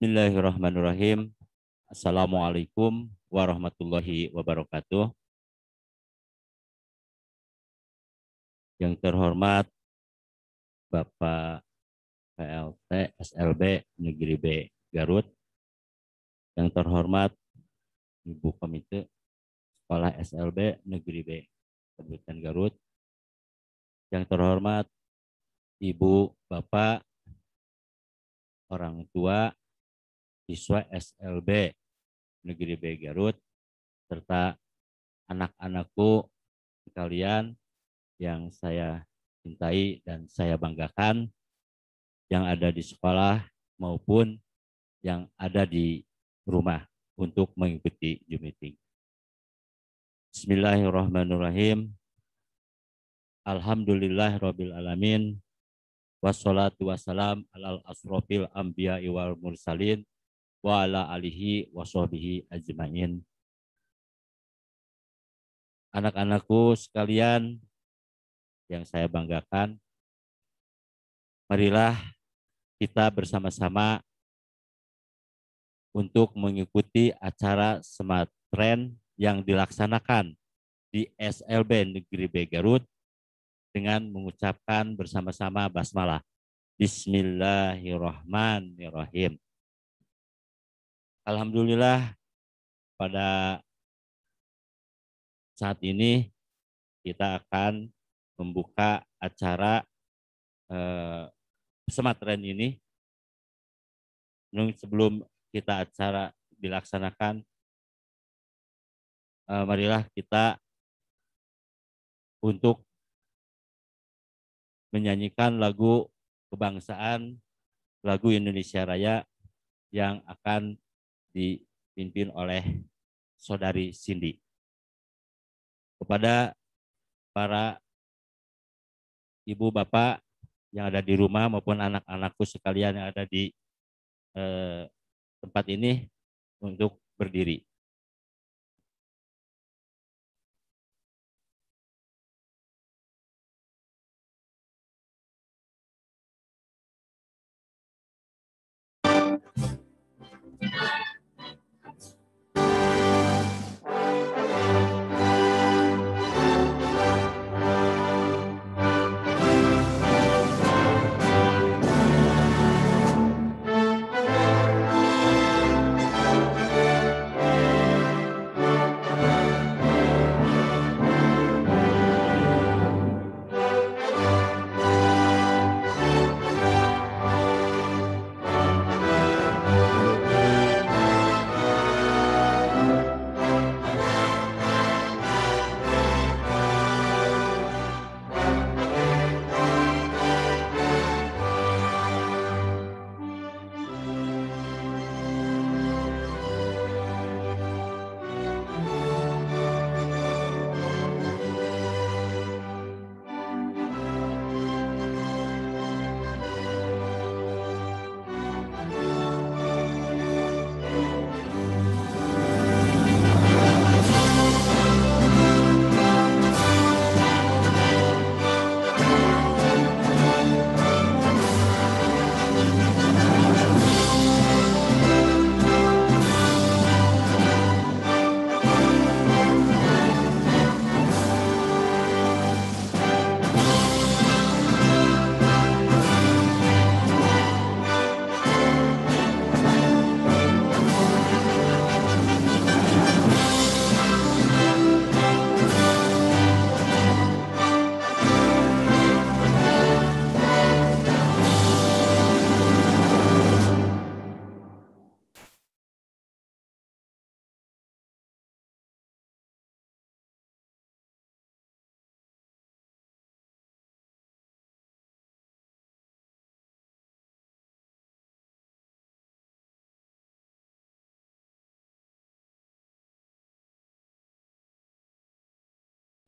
Bismillahirrahmanirrahim. Assalamualaikum warahmatullahi wabarakatuh. Yang terhormat Bapak PLT SLB Negeri B Garut. Yang terhormat Ibu Komite Sekolah SLB Negeri B Kabupaten Garut. Yang terhormat Ibu, Bapak, orang tua siswa SLB Negeri B Garut, serta anak-anakku sekalian yang saya cintai dan saya banggakan, yang ada di sekolah maupun yang ada di rumah untuk mengikuti Zoom meeting. Bismillahirrahmanirrahim. Alhamdulillahirabbil alamin. Wassalatu wassalam alal asrofil anbiya wal mursalin wa ala alihi wa sahbihi ajmain. Anak-anakku sekalian yang saya banggakan, marilah kita bersama-sama untuk mengikuti acara Smart Trend yang dilaksanakan di SLB Negeri B Garut dengan mengucapkan bersama-sama basmalah. Bismillahirrahmanirrahim. Alhamdulillah, pada saat ini kita akan membuka acara Smart Trend ini. Sebelum kita acara dilaksanakan, marilah kita untuk menyanyikan lagu kebangsaan, lagu Indonesia Raya yang akan dipimpin oleh Saudari Cindy. Kepada para ibu bapak yang ada di rumah maupun anak-anakku sekalian yang ada di tempat ini untuk berdiri.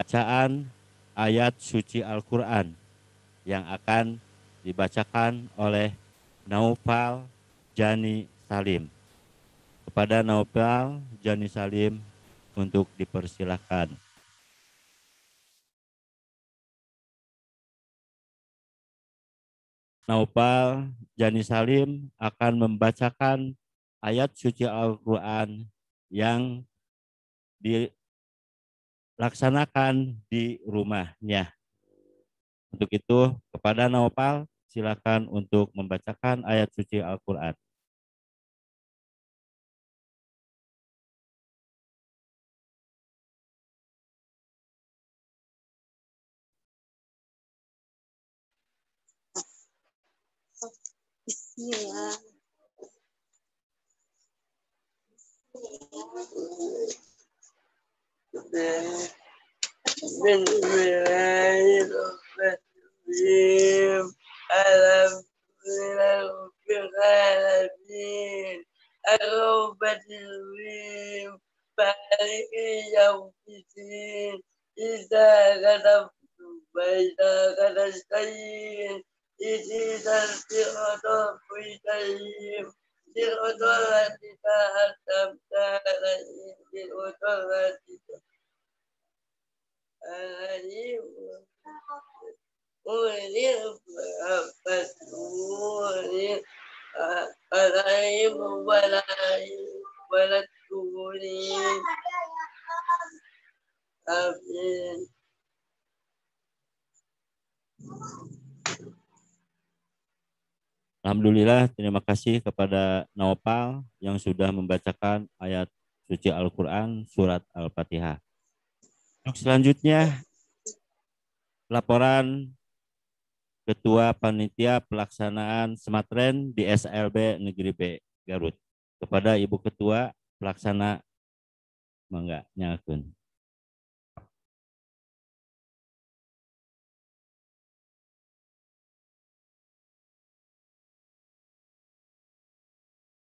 Bacaan ayat suci Al-Quran yang akan dibacakan oleh Naufal Jani Salim. Kepada Naufal Jani Salim untuk dipersilahkan. Naufal Jani Salim akan membacakan ayat suci Al-Quran yang dilaksanakan di rumahnya. Untuk itu, kepada Naufal, silakan untuk membacakan ayat suci Al-Quran. Bismillah. Bismillahirrahmanirrahim. Alhamdulillahirrahmanirrahim. Ar-Rahmanirrahim. Maliki yaumiddin. Iyyaka na'budu wa iyyaka nasta'in. Ihdinas siratal mustaqim. Siratal ladzina an'amta 'alaihim ghairil maghdubi 'alaihim waladdallin. Amin. Alhamdulillah, terima kasih kepada Naufal yang sudah membacakan ayat suci Al-Quran surat Al-Fatihah. Untuk selanjutnya, laporan Ketua Panitia Pelaksanaan Smartren di SLB Negeri B Garut. Kepada Ibu Ketua Pelaksana, mangga nyalakeun.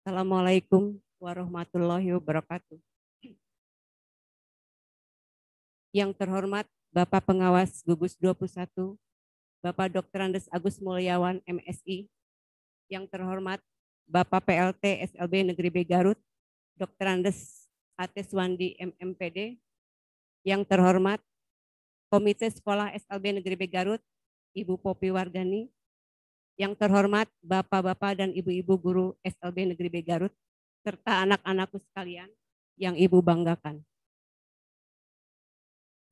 Assalamualaikum warahmatullahi wabarakatuh. Yang terhormat Bapak Pengawas Gugus 21, Bapak Dr. Andes Agus Mulyawan MSI. Yang terhormat Bapak PLT SLB Negeri B Garut, Dr. Andes Ateswandi MMPD. Yang terhormat Komite Sekolah SLB Negeri B Garut, Ibu Popi Wardani. Yang terhormat Bapak-Bapak dan Ibu-Ibu guru SLB Negeri B Garut, serta anak-anakku sekalian yang Ibu banggakan.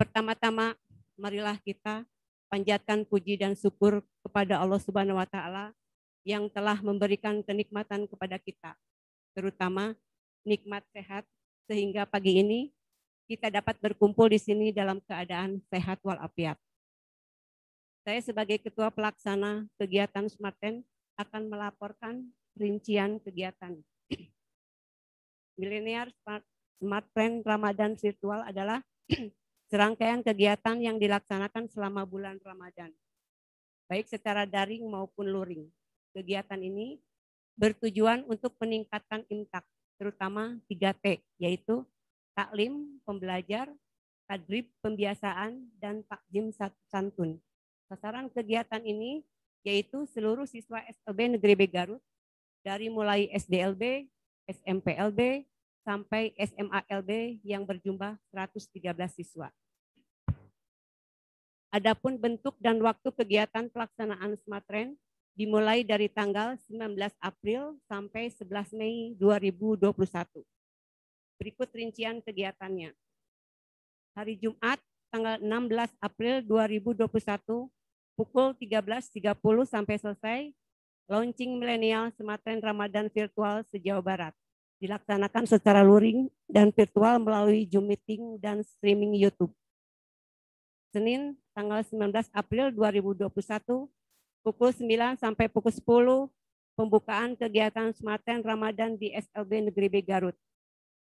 Pertama-tama, marilah kita panjatkan puji dan syukur kepada Allah Subhanahu wa Ta'ala yang telah memberikan kenikmatan kepada kita, terutama nikmat sehat, sehingga pagi ini kita dapat berkumpul di sini dalam keadaan sehat walafiat. Saya sebagai Ketua Pelaksana Kegiatan Smartren akan melaporkan rincian kegiatan. Milenial Smartren Ramadan Virtual adalah serangkaian kegiatan yang dilaksanakan selama bulan Ramadan, baik secara daring maupun luring. Kegiatan ini bertujuan untuk meningkatkan imtak, terutama 3T, yaitu taklim, pembelajar, tadrib, pembiasaan, dan takjim santun. Sasaran kegiatan ini yaitu seluruh siswa SLB Negeri B Garut, dari mulai SDLB, SMPLB, sampai SMALB yang berjumlah 113 siswa. Adapun bentuk dan waktu kegiatan pelaksanaan Smartren dimulai dari tanggal 19 April sampai 11 Mei 2021. Berikut rincian kegiatannya. Hari Jumat tanggal 16 April 2021 pukul 13.30 sampai selesai launching milenial Smartren Ramadan virtual se-Jawa Barat. Dilaksanakan secara luring dan virtual melalui Zoom meeting dan streaming YouTube. Senin tanggal 19 April 2021 pukul 9 sampai pukul 10 pembukaan kegiatan Smartren Ramadan di SLB Negeri B Garut.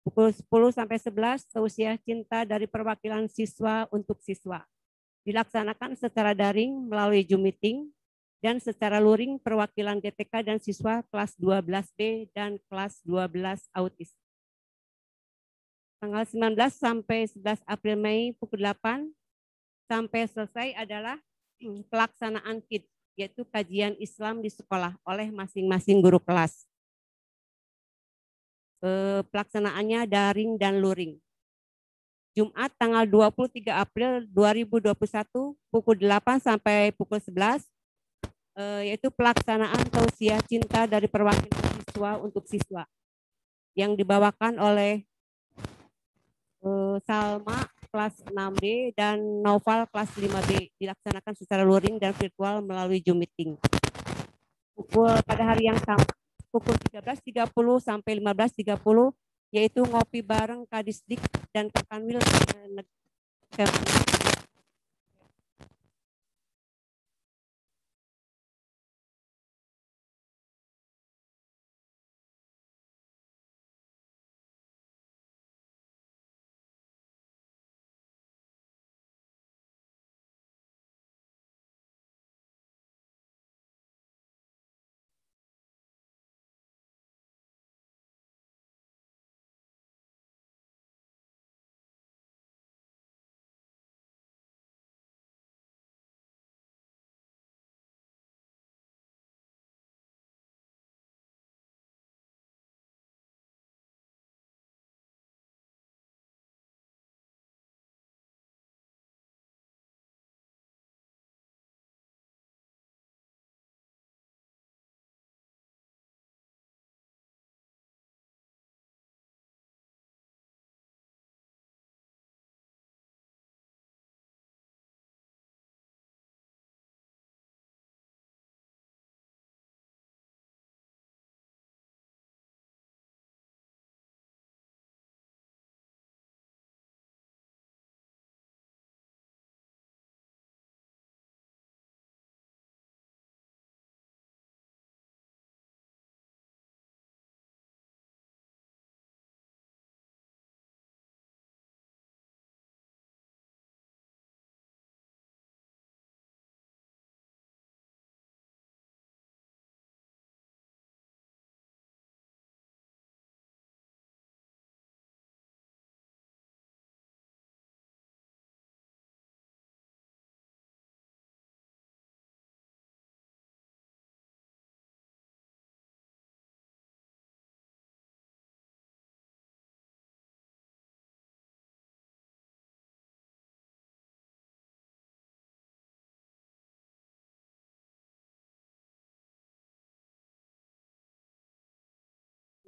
Pukul 10 sampai 11 tausiah cinta dari perwakilan siswa untuk siswa. Dilaksanakan secara daring melalui Zoom meeting dan secara luring perwakilan GTK dan siswa kelas 12B dan kelas 12 autis. Tanggal 19 sampai 11 April Mei pukul 8 sampai selesai adalah pelaksanaan KID, yaitu kajian Islam di sekolah oleh masing-masing guru kelas. Pelaksanaannya daring dan luring. Jumat tanggal 23 April 2021 pukul 8 sampai pukul 11 yaitu pelaksanaan tausiah cinta dari perwakilan siswa untuk siswa. yang dibawakan oleh Salma kelas 6B dan Noval kelas 5B dilaksanakan secara luring dan virtual melalui Zoom meeting. Pada hari yang sama pukul 13.30 sampai 15.30 yaitu ngopi bareng Kadisdik dan Kanwil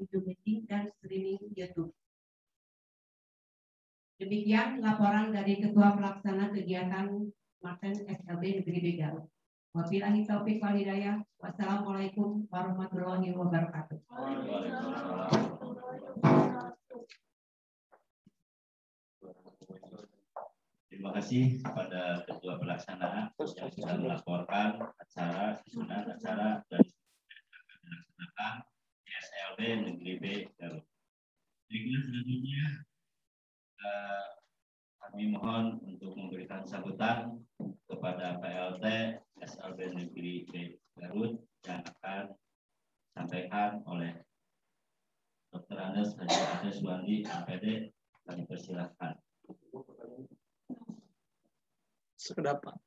Zoom meeting dan streaming YouTube. Demikian laporan dari Ketua Pelaksana Kegiatan Marten SLB Negeri B Garut. Wabillahi taufiq wal hidayah. Wassalamualaikum warahmatullahi wabarakatuh. Terima kasih kepada Ketua Pelaksana yang sudah melaporkan acara, susunan acara dan dilaksanakan di SLB Negeri B Garut. Selanjutnya kami mohon untuk memberikan sambutan kepada PLT SLB Negeri B Garut yang akan disampaikan oleh Dr. Andes Haji Ades Wandi MPD. Kami persilahkan. Sekedapat.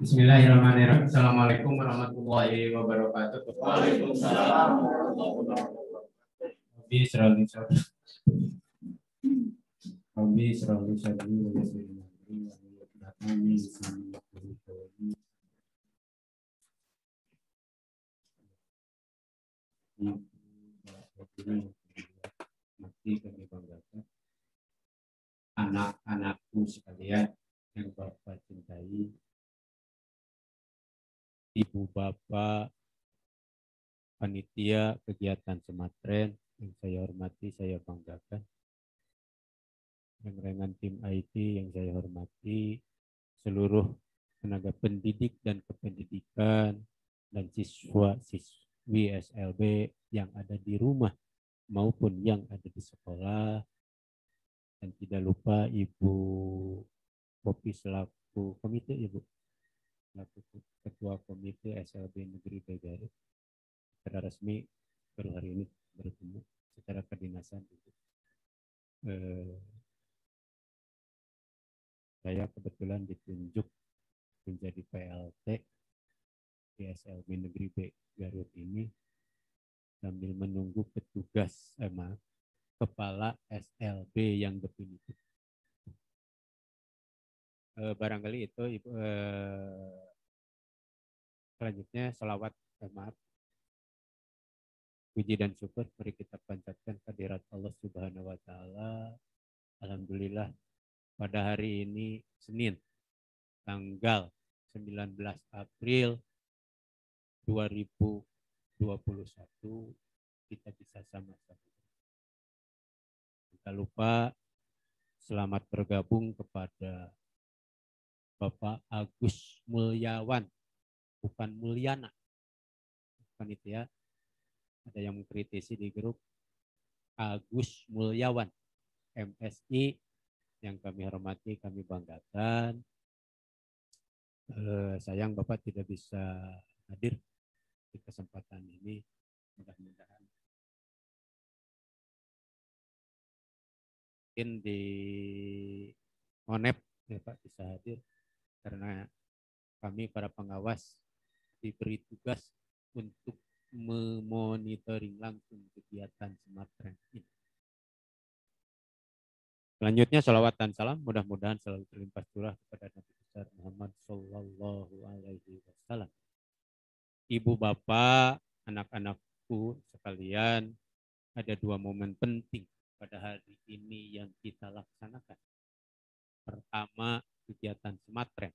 Bismillahirrahmanirrahim. Assalamualaikum warahmatullahi wabarakatuh. Waalaikumsalam warahmatullahi wabarakatuh. Anak-anakku sekalian yang Bapak cintai, Ibu Bapak panitia kegiatan Sematren yang saya hormati, saya banggakan, rekan tim IT yang saya hormati, seluruh tenaga pendidik dan kependidikan dan siswa-siswi SLB yang ada di rumah maupun yang ada di sekolah, dan tidak lupa Ibu Popi selaku komite ya Bu, selaku ketua komite SLB Negeri B Garut, secara resmi baru hari ini bertemu secara kedinasan. Saya kebetulan ditunjuk menjadi PLT di SLB Negeri B Garut ini sambil menunggu petugas kepala SLB yang definitif. Barangkali itu Ibu, selanjutnya selawat puji dan syukur mari kita panjatkan kehadirat Allah Subhanahu wa taala. Alhamdulillah pada hari ini Senin tanggal 19 April 2021 kita bisa sama-sama. Tidak lupa selamat bergabung kepada Bapak Agus Mulyawan, bukan Mulyana. Bukan itu ya. Ada yang mengkritisi di grup. Agus Mulyawan, MSI, yang kami hormati, kami banggakan. Sayang Bapak tidak bisa hadir di kesempatan ini. Mudah-mudahan mungkin di ONEP ya Pak bisa hadir, karena kami para pengawas diberi tugas untuk memonitoring langsung kegiatan Smartren ini. Selanjutnya salawat dan salam mudah-mudahan selalu terlimpah curah kepada Nabi besar Muhammad Sallallahu Alaihi Wasallam. Ibu bapak, anak-anakku sekalian, ada dua momen penting pada hari ini yang kita laksanakan. Pertama, kegiatan Smartren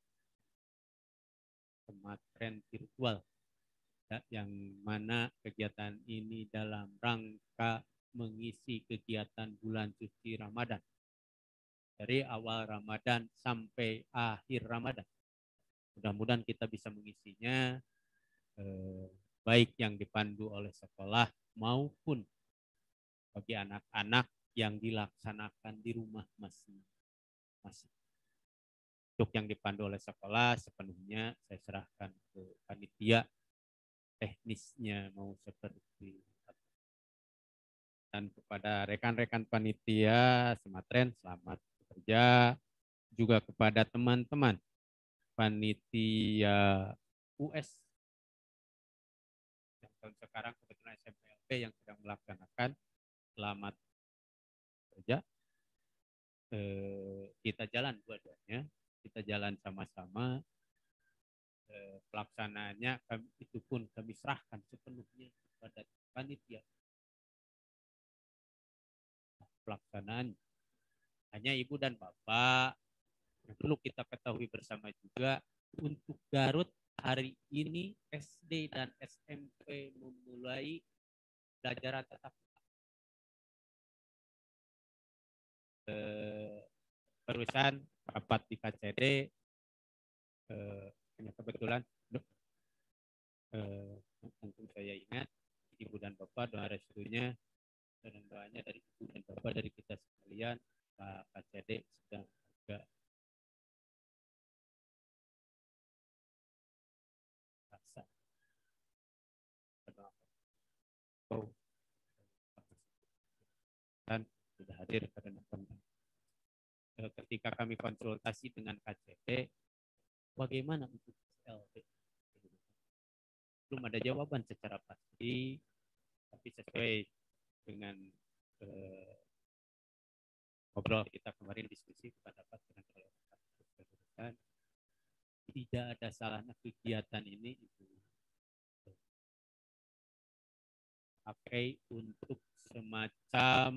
virtual, yang mana kegiatan ini dalam rangka mengisi kegiatan bulan suci Ramadan. Dari awal Ramadan sampai akhir Ramadan. Mudah-mudahan kita bisa mengisinya, baik yang dipandu oleh sekolah maupun bagi anak-anak yang dilaksanakan di rumah masing-masing. Untuk yang dipandu oleh sekolah sepenuhnya saya serahkan ke panitia, teknisnya mau seperti apa. Dan kepada rekan-rekan panitia Smartren selamat bekerja, juga kepada teman-teman panitia US yang tahun sekarang kebetulan SMPLP yang sedang melaksanakan selamat bekerja. Kita jalan dua-duanya, kita jalan sama-sama. Pelaksanaannya itu pun kami serahkan sepenuhnya kepada panitia. Pelaksanaan hanya ibu dan bapak. Yang perlu kita ketahui bersama juga, untuk Garut hari ini SD dan SMP memulai pelajaran tatap muka. Perusahaan rapat di KCD, kebetulan tentu saya ingat ibu dan bapak, doa restunya dan doanya dari ibu dan bapak dari kita sekalian. Pak KCD sedang juga rasa dan sudah hadir karena ketika kami konsultasi dengan KCD, bagaimana untuk SLB? Belum ada jawaban secara pasti, tapi sesuai dengan ngobrol kita kemarin, diskusi pendapat dengan keluarga, tidak ada salahnya kegiatan ini itu pakai untuk semacam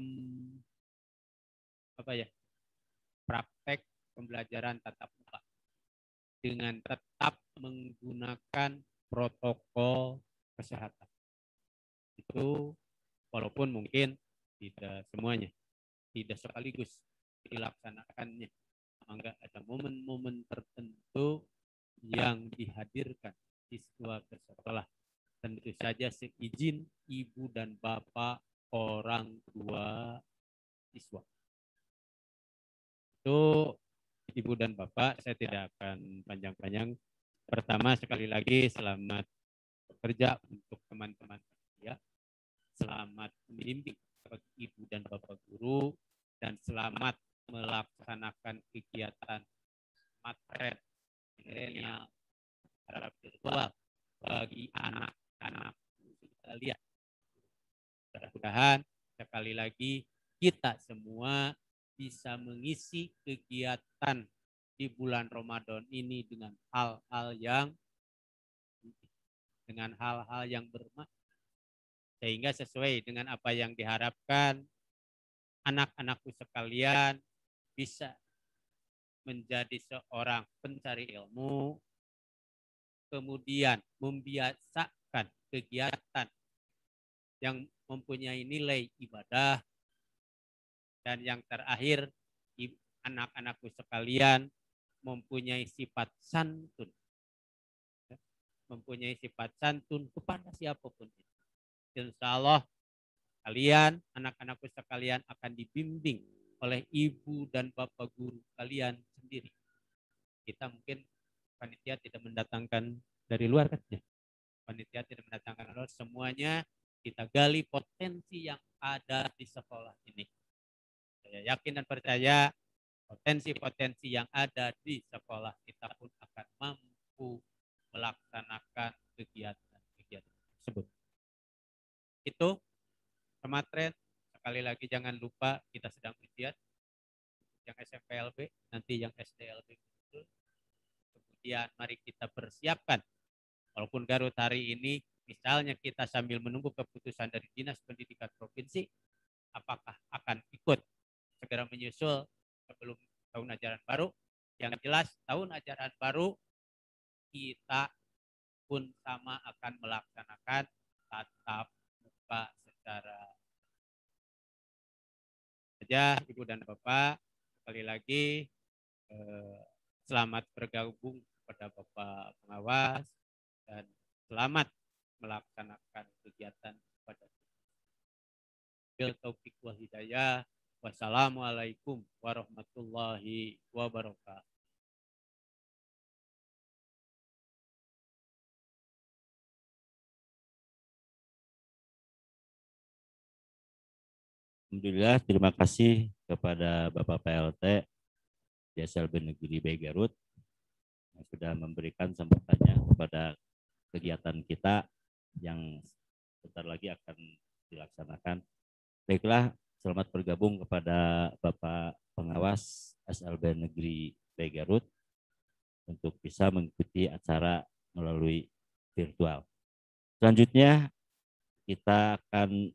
apa ya, praktek pembelajaran tatap muka dengan tetap menggunakan protokol kesehatan. Itu walaupun mungkin tidak semuanya, tidak sekaligus dilaksanakannya. Maka ada momen-momen tertentu yang dihadirkan siswa ke sekolah. Tentu saja seizin ibu dan bapak orang tua siswa. Itu Ibu dan Bapak, saya tidak akan panjang-panjang. Pertama, sekali lagi selamat bekerja untuk teman-teman ya. Selamat membimbing bagi Ibu dan Bapak guru, dan selamat melaksanakan kegiatan materi milenial secara virtual bagi anak-anak kalian. Mudah-mudahan sekali lagi kita semua bisa mengisi kegiatan di bulan Ramadan ini dengan hal-hal yang bermakna, sehingga sesuai dengan apa yang diharapkan, anak-anakku sekalian bisa menjadi seorang pencari ilmu, kemudian membiasakan kegiatan yang mempunyai nilai ibadah, dan yang terakhir, anak-anakku sekalian mempunyai sifat santun. Mempunyai sifat santun kepada siapapun. Insya Allah kalian, anak-anakku sekalian akan dibimbing oleh ibu dan bapak guru kalian sendiri. Kita mungkin panitia tidak mendatangkan dari luar kan ya. Panitia tidak mendatangkan dari luar, semuanya kita gali potensi yang ada di sekolah ini. Saya yakin dan percaya potensi-potensi yang ada di sekolah kita pun akan mampu melaksanakan kegiatan-kegiatan tersebut. Itu Pematren, sekali lagi jangan lupa kita sedang ujian yang SMPLB, nanti yang SDLB. Kemudian mari kita persiapkan, walaupun Garut hari ini misalnya kita sambil menunggu keputusan dari Dinas Pendidikan Provinsi, apakah akan ikut segera menyusul sebelum tahun ajaran baru. Yang jelas tahun ajaran baru kita pun sama akan melaksanakan tatap muka secara saja. Ibu dan Bapak, sekali lagi selamat bergabung kepada Bapak pengawas dan selamat melaksanakan kegiatan pada bil taufik wal hidayah. Wassalamualaikum warahmatullahi wabarakatuh. Alhamdulillah, terima kasih kepada Bapak PLT di SLB Negeri B Garut yang sudah memberikan sambutannya kepada kegiatan kita yang sebentar lagi akan dilaksanakan. Baiklah, selamat bergabung kepada Bapak Pengawas SLB Negeri B Garut untuk bisa mengikuti acara melalui virtual. Selanjutnya kita akan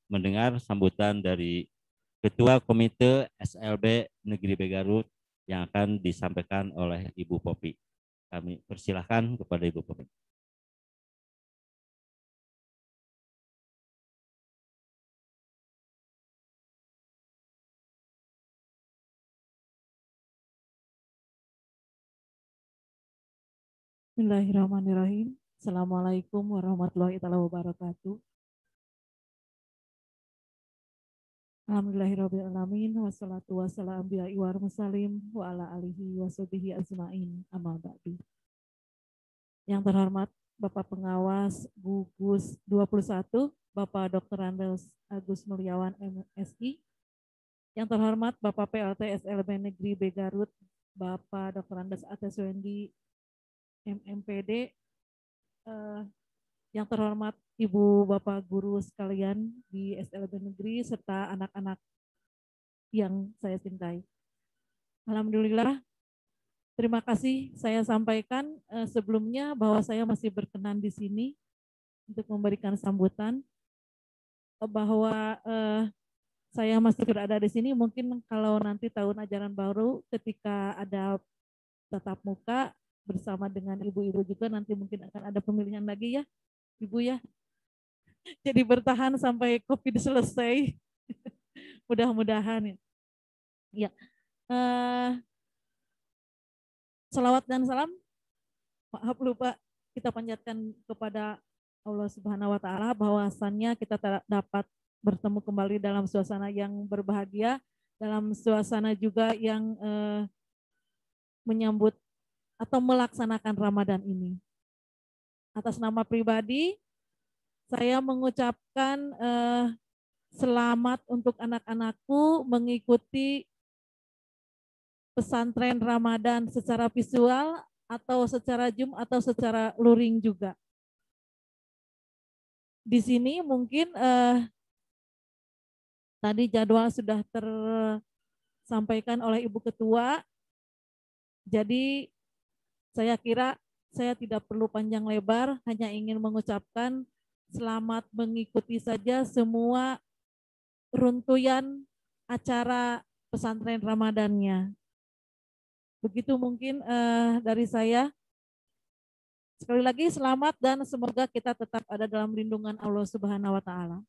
mendengar sambutan dari Ketua Komite SLB Negeri B Garut yang akan disampaikan oleh Ibu Popi. Kami persilahkan kepada Ibu Popi. Bismillahirrahmanirrahim. Assalamualaikum warahmatullahi wabarakatuh. Alhamdulillahirrahmanirrahim. Wassalatu wassalamu ala mursalin wa ala alihi wa sahbihi ajma'in. Amma ba'du. Yang terhormat Bapak Pengawas Gugus 21, Bapak Dr. Andes Agus Mulyawan MSI. Yang terhormat Bapak PLT SLB Negeri B Garut, Bapak Dr. Andes Ates Wendy MMPD. Yang terhormat Ibu Bapak guru sekalian di SLB Negeri serta anak-anak yang saya cintai. Alhamdulillah, terima kasih saya sampaikan sebelumnya bahwa saya masih berkenan di sini untuk memberikan sambutan, bahwa saya masih berada di sini. Mungkin kalau nanti tahun ajaran baru ketika ada tatap muka bersama dengan ibu-ibu juga nanti mungkin akan ada pemilihan lagi ya Ibu ya. Jadi bertahan sampai COVID selesai. Mudah-mudahan ya. Salawat dan salam, maaf lupa kita panjatkan kepada Allah Subhanahu wa taala bahwasannya kita dapat bertemu kembali dalam suasana yang berbahagia dalam suasana juga yang menyambut atau melaksanakan Ramadan ini. Atas nama pribadi, saya mengucapkan selamat untuk anak-anakku mengikuti pesantren Ramadan secara visual atau secara Zoom atau secara luring juga. Di sini mungkin tadi jadwal sudah tersampaikan oleh Ibu Ketua, jadi saya kira saya tidak perlu panjang lebar, hanya ingin mengucapkan selamat mengikuti saja semua runtuyan acara pesantren Ramadannya. Begitu mungkin dari saya. Sekali lagi selamat dan semoga kita tetap ada dalam lindungan Allah Subhanahu wa taala.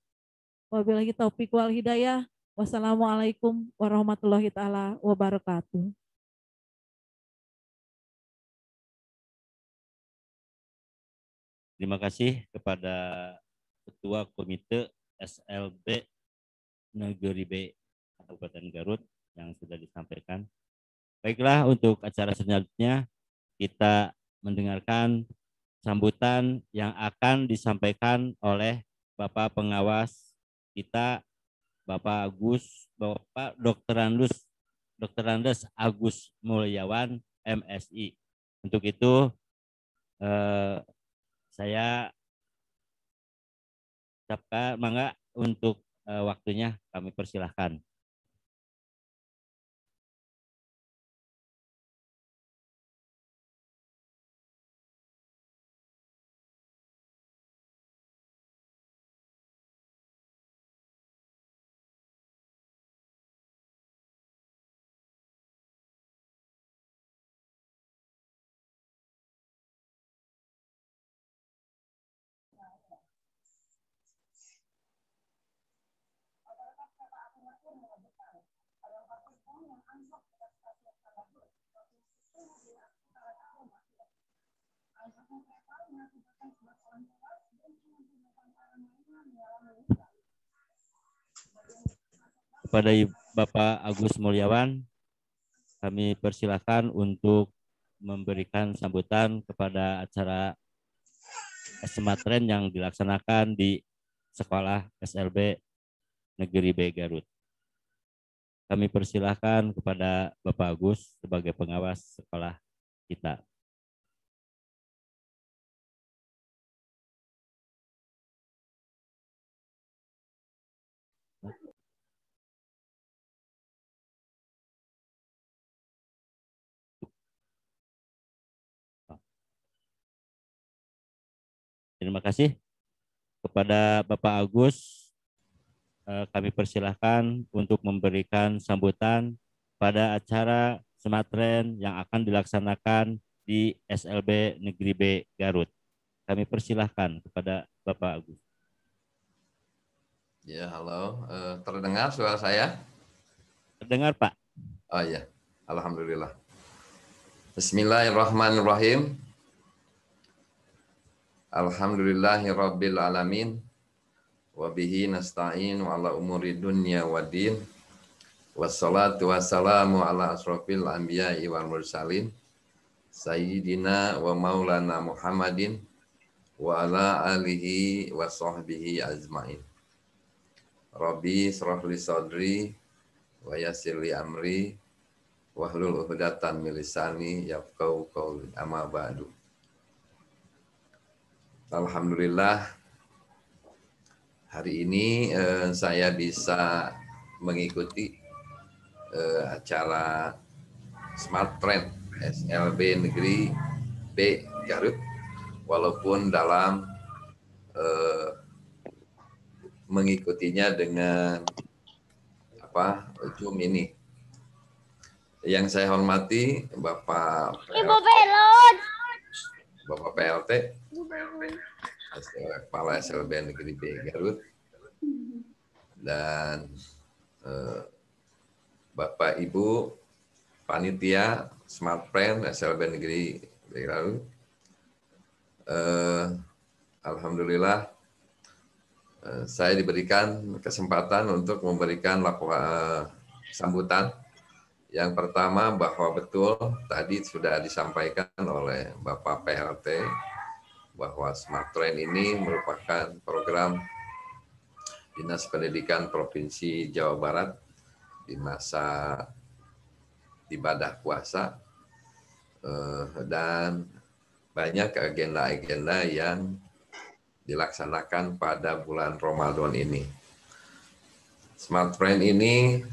Wabillahi taufiq wal hidayah. Wassalamualaikum warahmatullahi taala wabarakatuh. Terima kasih kepada Ketua Komite SLB Negeri B Kabupaten Garut yang sudah disampaikan. Baiklah, untuk acara selanjutnya kita mendengarkan sambutan yang akan disampaikan oleh Bapak Pengawas kita, Bapak Dr. Andes Agus Mulyawan, MSI. Untuk itu saya ucapkan mangga untuk waktunya, kami persilahkan. Kepada Bapak Agus Mulyawan, kami persilakan untuk memberikan sambutan kepada acara pesantren yang dilaksanakan di Sekolah SLB Negeri B Garut. Kami persilahkan kepada Bapak Agus sebagai pengawas sekolah kita. Terima kasih kepada Bapak Agus. Kami persilahkan untuk memberikan sambutan pada acara pesantren yang akan dilaksanakan di SLB Negeri B Garut. Kami persilahkan kepada Bapak Agus. Ya, halo. Terdengar suara saya? Terdengar, Pak. Oh iya, alhamdulillah. Bismillahirrahmanirrahim. Alhamdulillahirabbil alamin. Wa bihi nasta'in wa ala umuri dunya waddin. Wassalatu wassalamu ala asrofil anbiya'i wal mursalin. Sayyidina wa maulana Muhammadin wa ala alihi wa sahbihi ajma'in. Rabbi shrah li sadri wa yassir li amri wahlul 'uqdatam min lisani yafqahu qawli, amma ba'du. Alhamdulillah, hari ini saya bisa mengikuti acara Smart Trend SLB Negeri B Garut, walaupun dalam mengikutinya dengan Zoom ini. Yang saya hormati Bapak PLT, Kepala SLB Negeri B Garut, dan Bapak Ibu Panitia Smart Trend SLB Negeri B Garut. Alhamdulillah, saya diberikan kesempatan untuk memberikan sambutan. Yang pertama bahwa betul tadi sudah disampaikan oleh Bapak PLT bahwa Smart Train ini merupakan program Dinas Pendidikan Provinsi Jawa Barat di masa ibadah puasa, dan banyak agenda-agenda yang dilaksanakan pada bulan Ramadan ini. Smart Train ini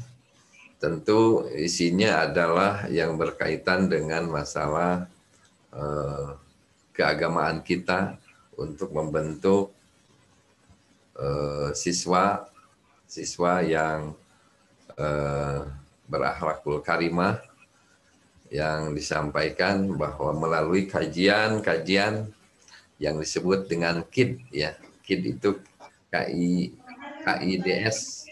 tentu isinya adalah yang berkaitan dengan masalah keagamaan kita untuk membentuk siswa yang berakhlakul karimah, yang disampaikan bahwa melalui kajian-kajian yang disebut dengan KID, ya. KID itu KIDS,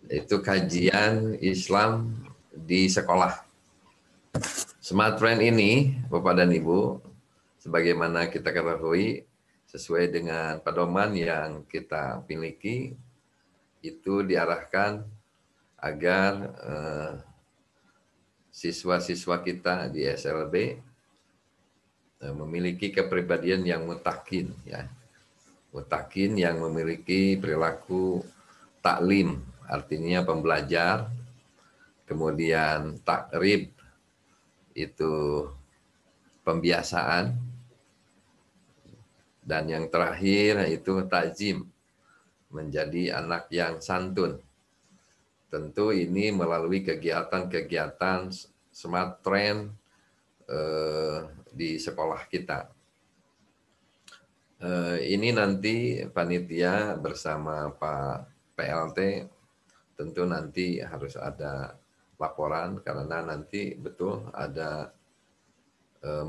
itu kajian Islam di sekolah. Smart Train ini, Bapak dan Ibu, sebagaimana kita ketahui, sesuai dengan pedoman yang kita miliki, itu diarahkan agar siswa-siswa kita di SLB memiliki kepribadian yang mutakin, ya. Mutakin yang memiliki perilaku taklim, artinya pembelajar, kemudian takrib, itu pembiasaan, dan yang terakhir itu takzim, menjadi anak yang santun. Tentu ini melalui kegiatan-kegiatan Smart Train di sekolah kita. Ini nanti panitia bersama Pak PLT tentu nanti harus ada laporan, karena nanti betul ada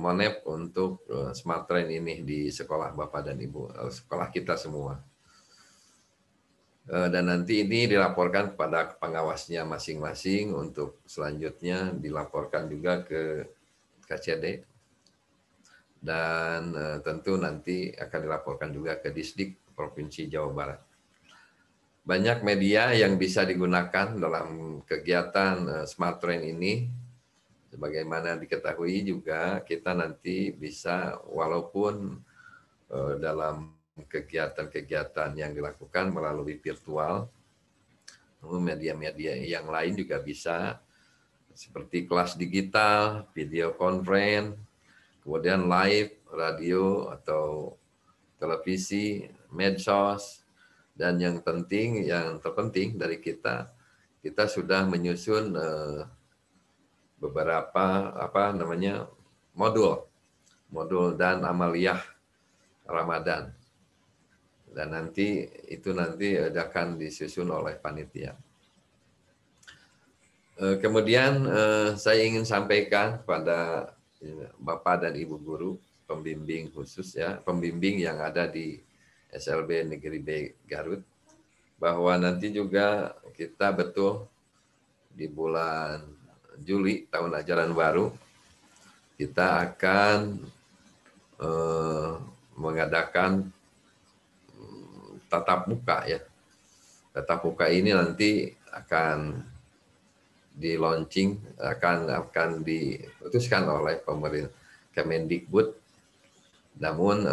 monep untuk Smart Train ini di sekolah Bapak dan Ibu, sekolah kita semua. Dan nanti ini dilaporkan kepada pengawasnya masing-masing, untuk selanjutnya dilaporkan juga ke KCD, dan tentu nanti akan dilaporkan juga ke Disdik Provinsi Jawa Barat. Banyak media yang bisa digunakan dalam kegiatan Smart Train ini. Sebagaimana diketahui juga, kita nanti bisa, walaupun dalam kegiatan-kegiatan yang dilakukan melalui virtual, media-media yang lain juga bisa, seperti kelas digital, video conference, kemudian live, radio atau televisi, medsos, dan yang terpenting dari kita sudah menyusun beberapa modul dan amaliyah Ramadan. Dan nanti akan disusun oleh panitia. Kemudian saya ingin sampaikan pada Bapak dan Ibu guru, pembimbing khusus, ya, pembimbing yang ada di SLB Negeri B Garut, bahwa nanti juga kita betul di bulan Juli tahun ajaran baru kita akan mengadakan tatap muka, ya. Tatap muka ini nanti akan di-launching, akan diputuskan oleh pemerintah Kemendikbud. Namun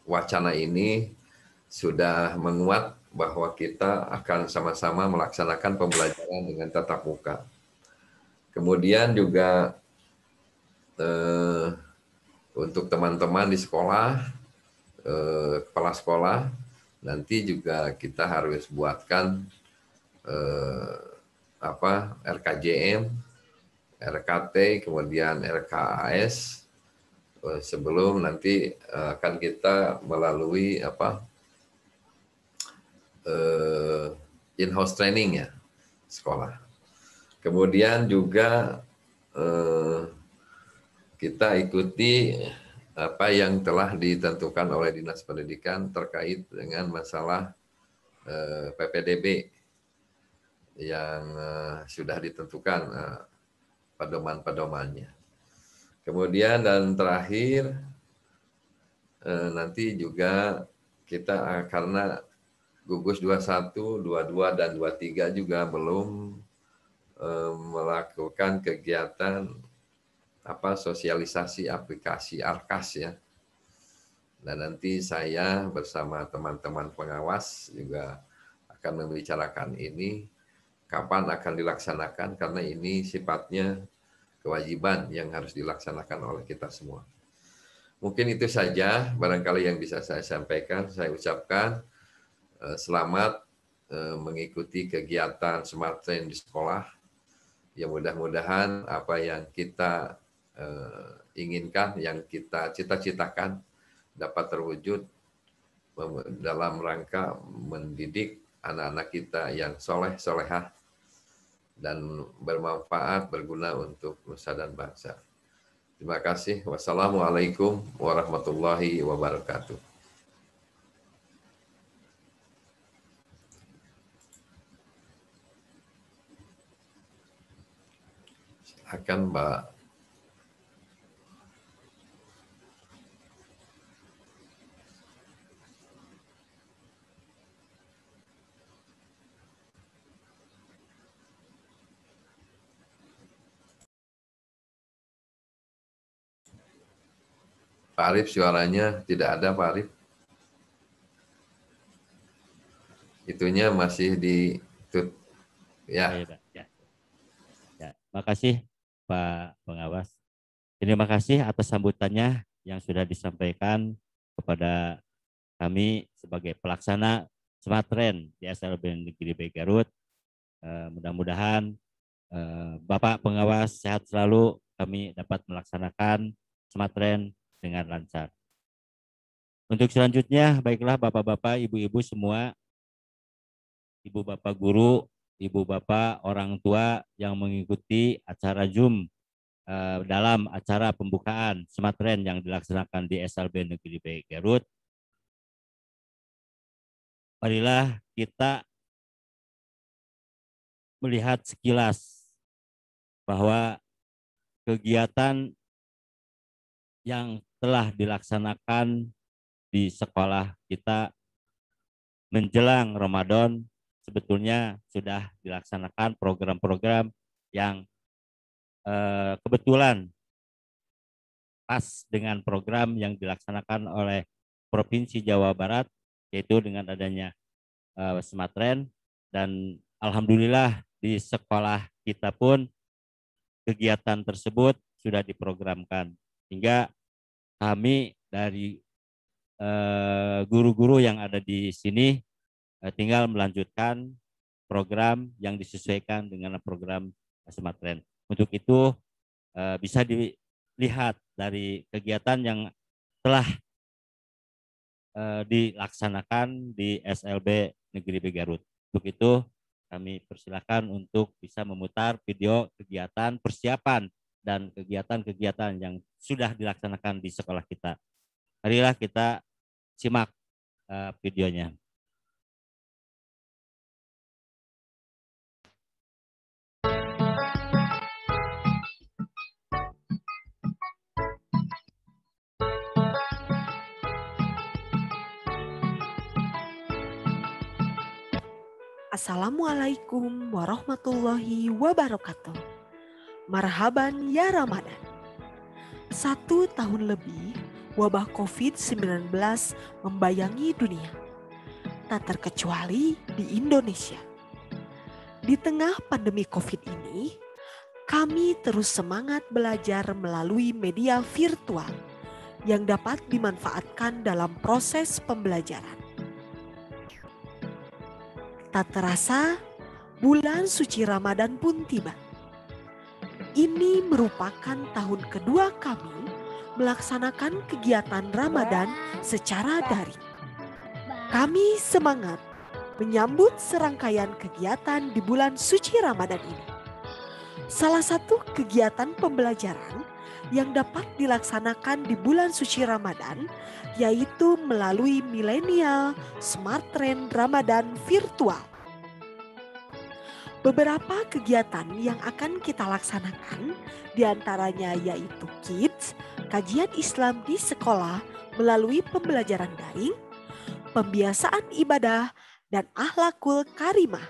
wacana ini sudah menguat bahwa kita akan sama-sama melaksanakan pembelajaran dengan tatap muka. Kemudian juga untuk teman-teman di sekolah, kepala sekolah, nanti juga kita harus buatkan RKJM, RKT, kemudian RKAS, sebelum nanti akan kita melalui in-house training, ya, sekolah. Kemudian juga kita ikuti apa yang telah ditentukan oleh Dinas Pendidikan terkait dengan masalah PPDB yang sudah ditentukan pedoman-pedomannya. Kemudian dan terakhir, nanti juga kita karena gugus 21, 22, dan 23 juga belum melaksanakan kegiatan sosialisasi aplikasi Arkas ya. Dan nanti saya bersama teman-teman pengawas juga akan membicarakan ini kapan akan dilaksanakan, karena ini sifatnya kewajiban yang harus dilaksanakan oleh kita semua. Mungkin itu saja barangkali yang bisa saya sampaikan. Saya ucapkan selamat mengikuti kegiatan Smart Train di sekolah. Ya mudah-mudahan apa yang kita inginkan, yang kita cita-citakan dapat terwujud dalam rangka mendidik anak-anak kita yang soleh, solehah, dan bermanfaat, berguna untuk nusa dan bangsa. Terima kasih. Wassalamualaikum warahmatullahi wabarakatuh. Silakan Mbak. Pak Arif, suaranya tidak ada, Pak Arif. Itunya masih di ya. Makasih Pak Pengawas. Terima kasih atas sambutannya yang sudah disampaikan kepada kami sebagai pelaksana Smart Train di SLB Negeri B Garut. Mudah-mudahan Bapak Pengawas sehat selalu, kami dapat melaksanakan Smart Train dengan lancar. Untuk selanjutnya, baiklah Bapak-Bapak, Ibu-Ibu semua, Ibu Bapak Guru, Ibu Bapak orang tua yang mengikuti acara Zoom dalam acara pembukaan Smart Train yang dilaksanakan di SLB Negeri B Garut. Marilah kita melihat sekilas bahwa kegiatan yang telah dilaksanakan di sekolah kita menjelang Ramadan sebetulnya sudah dilaksanakan program-program yang kebetulan pas dengan program yang dilaksanakan oleh Provinsi Jawa Barat, yaitu dengan adanya Smart Train. Dan alhamdulillah di sekolah kita pun kegiatan tersebut sudah diprogramkan, hingga kami dari guru-guru yang ada di sini tinggal melanjutkan program yang disesuaikan dengan program Smart Train. Untuk itu bisa dilihat dari kegiatan yang telah dilaksanakan di SLB Negeri B Garut. Untuk itu kami persilakan untuk bisa memutar video kegiatan persiapan dan kegiatan-kegiatan yang sudah dilaksanakan di sekolah kita. Marilah kita simak videonya. Assalamualaikum warahmatullahi wabarakatuh. Marhaban ya Ramadan. 1 tahun lebih wabah COVID-19 membayangi dunia, tak terkecuali di Indonesia. Di tengah pandemi COVID ini, kami terus semangat belajar melalui media virtual yang dapat dimanfaatkan dalam proses pembelajaran. Tak terasa, bulan suci Ramadan pun tiba. Ini merupakan tahun kedua kami melaksanakan kegiatan Ramadan secara daring. Kami semangat menyambut serangkaian kegiatan di bulan suci Ramadan ini. Salah satu kegiatan pembelajaran yang dapat dilaksanakan di bulan suci Ramadan yaitu melalui Millennial Smart Train Ramadan virtual. Beberapa kegiatan yang akan kita laksanakan diantaranya yaitu Kids, kajian Islam di sekolah melalui pembelajaran daring, pembiasaan ibadah, dan akhlakul karimah.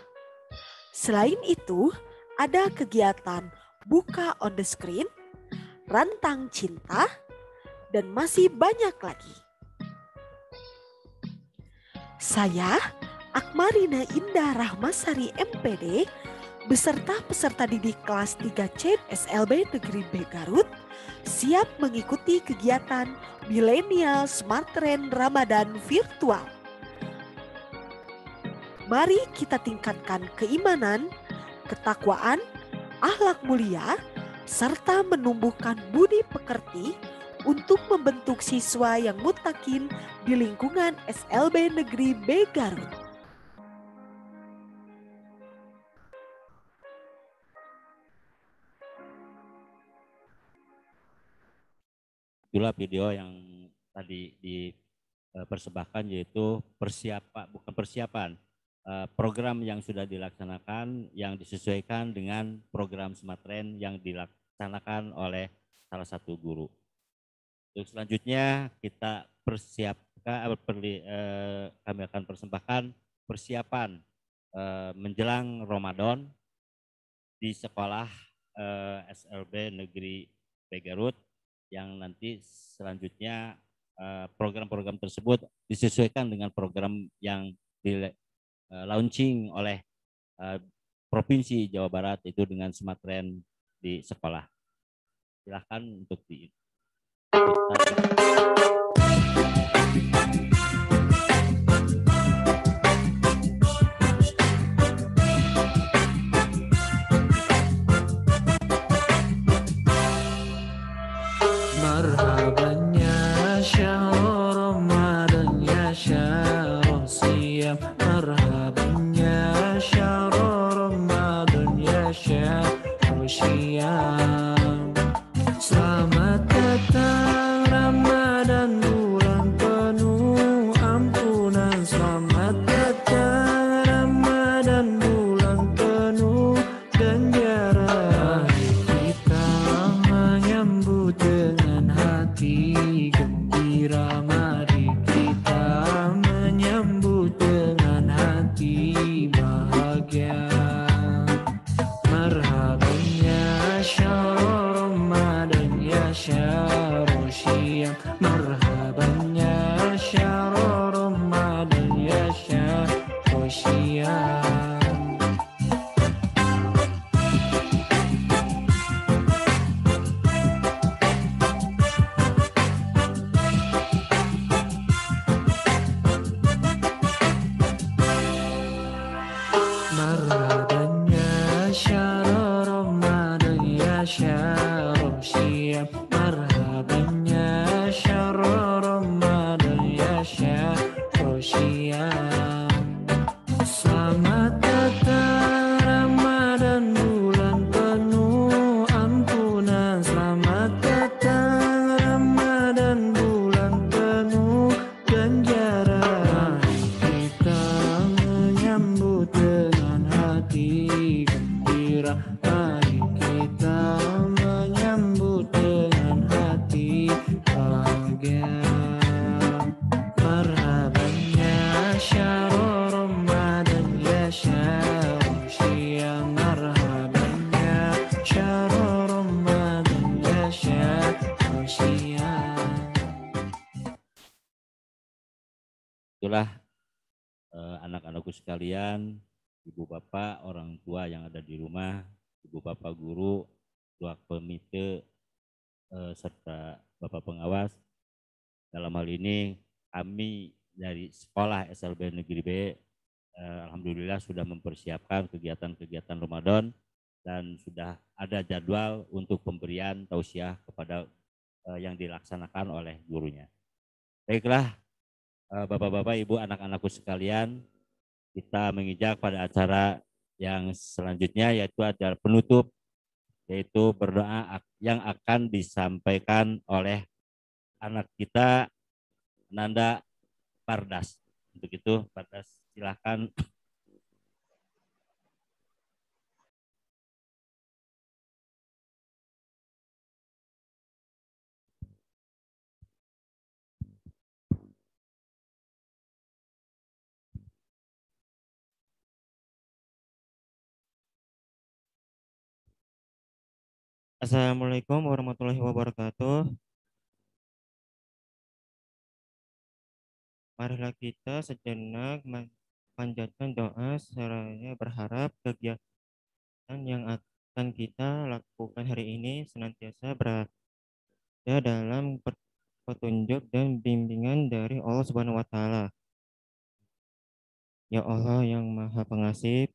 Selain itu, ada kegiatan Buka on the Screen, Rantang Cinta, dan masih banyak lagi. Saya, Akmarina Indah Rahmasari MPD, beserta peserta didik kelas 3C SLB Negeri B Garut, siap mengikuti kegiatan Millennial Smart Trend Ramadan virtual. Mari kita tingkatkan keimanan, ketakwaan, akhlak mulia, serta menumbuhkan budi pekerti untuk membentuk siswa yang mutakin di lingkungan SLB Negeri B Garut. Itulah video yang tadi dipersembahkan, yaitu persiapan program yang sudah dilaksanakan yang disesuaikan dengan program Smart Trend yang dilaksanakan oleh salah satu guru. Untuk selanjutnya kita kami akan persembahkan persiapan menjelang Ramadan di sekolah SLB Negeri B Garut, yang nanti selanjutnya program-program tersebut disesuaikan dengan program yang di launching oleh Provinsi Jawa Barat, itu dengan Smart Trend di sekolah. Silakan untuk di Marhaban ya syahr Ramadan ya syahr siyam, marhaban ya syahr Ramadan ya syahr siyam. Selamat datang Ramadan, bulan penuh ampunan. Selamat datang Ramadan, bulan penuh ganjaran. Kita menyambut dengan hati gembira, mari kita menyambut dengan hati bahagia. Marhaban ya syahr Ramadan ya syahr siyam, marhaban ya syahr Ramadan ya syahr siyam. Marhaban ya syahr Ramadan ya syahr siyam, marhaban ya syahr Ramadan ya syahr siyam. Selamat datang Ramadan, bulan penuh ampunan. Selamat datang Ramadan, bulan penuh ganjaran. Kita menyambut dengan hati gembira, mari kita menyambut dengan hati bahagia. Marhaban ya syahr Ramadan ya syahr siyam, marhaban ya syahr Ramadan ya syahr siyam. Itulah anak-anakku sekalian, ibu bapak, orang tua yang ada di rumah, ibu bapak guru, ketua komite, serta bapak pengawas. Dalam hal ini kami dari sekolah SLB Negeri B, alhamdulillah sudah mempersiapkan kegiatan-kegiatan Ramadan dan sudah ada jadwal untuk pemberian tausiah kepada yang dilaksanakan oleh gurunya. Baiklah, bapak-bapak, ibu, anak-anakku sekalian, kita menginjak pada acara yang selanjutnya, yaitu acara penutup, yaitu berdoa yang akan disampaikan oleh anak kita, Nanda Pardas. Untuk itu, Pardas, silakan. Assalamualaikum warahmatullahi wabarakatuh. Marilah kita sejenak panjatkan doa seraya berharap kegiatan yang akan kita lakukan hari ini senantiasa berada dalam petunjuk dan bimbingan dari Allah Subhanahu wa taala. Ya Allah yang Maha Pengasih,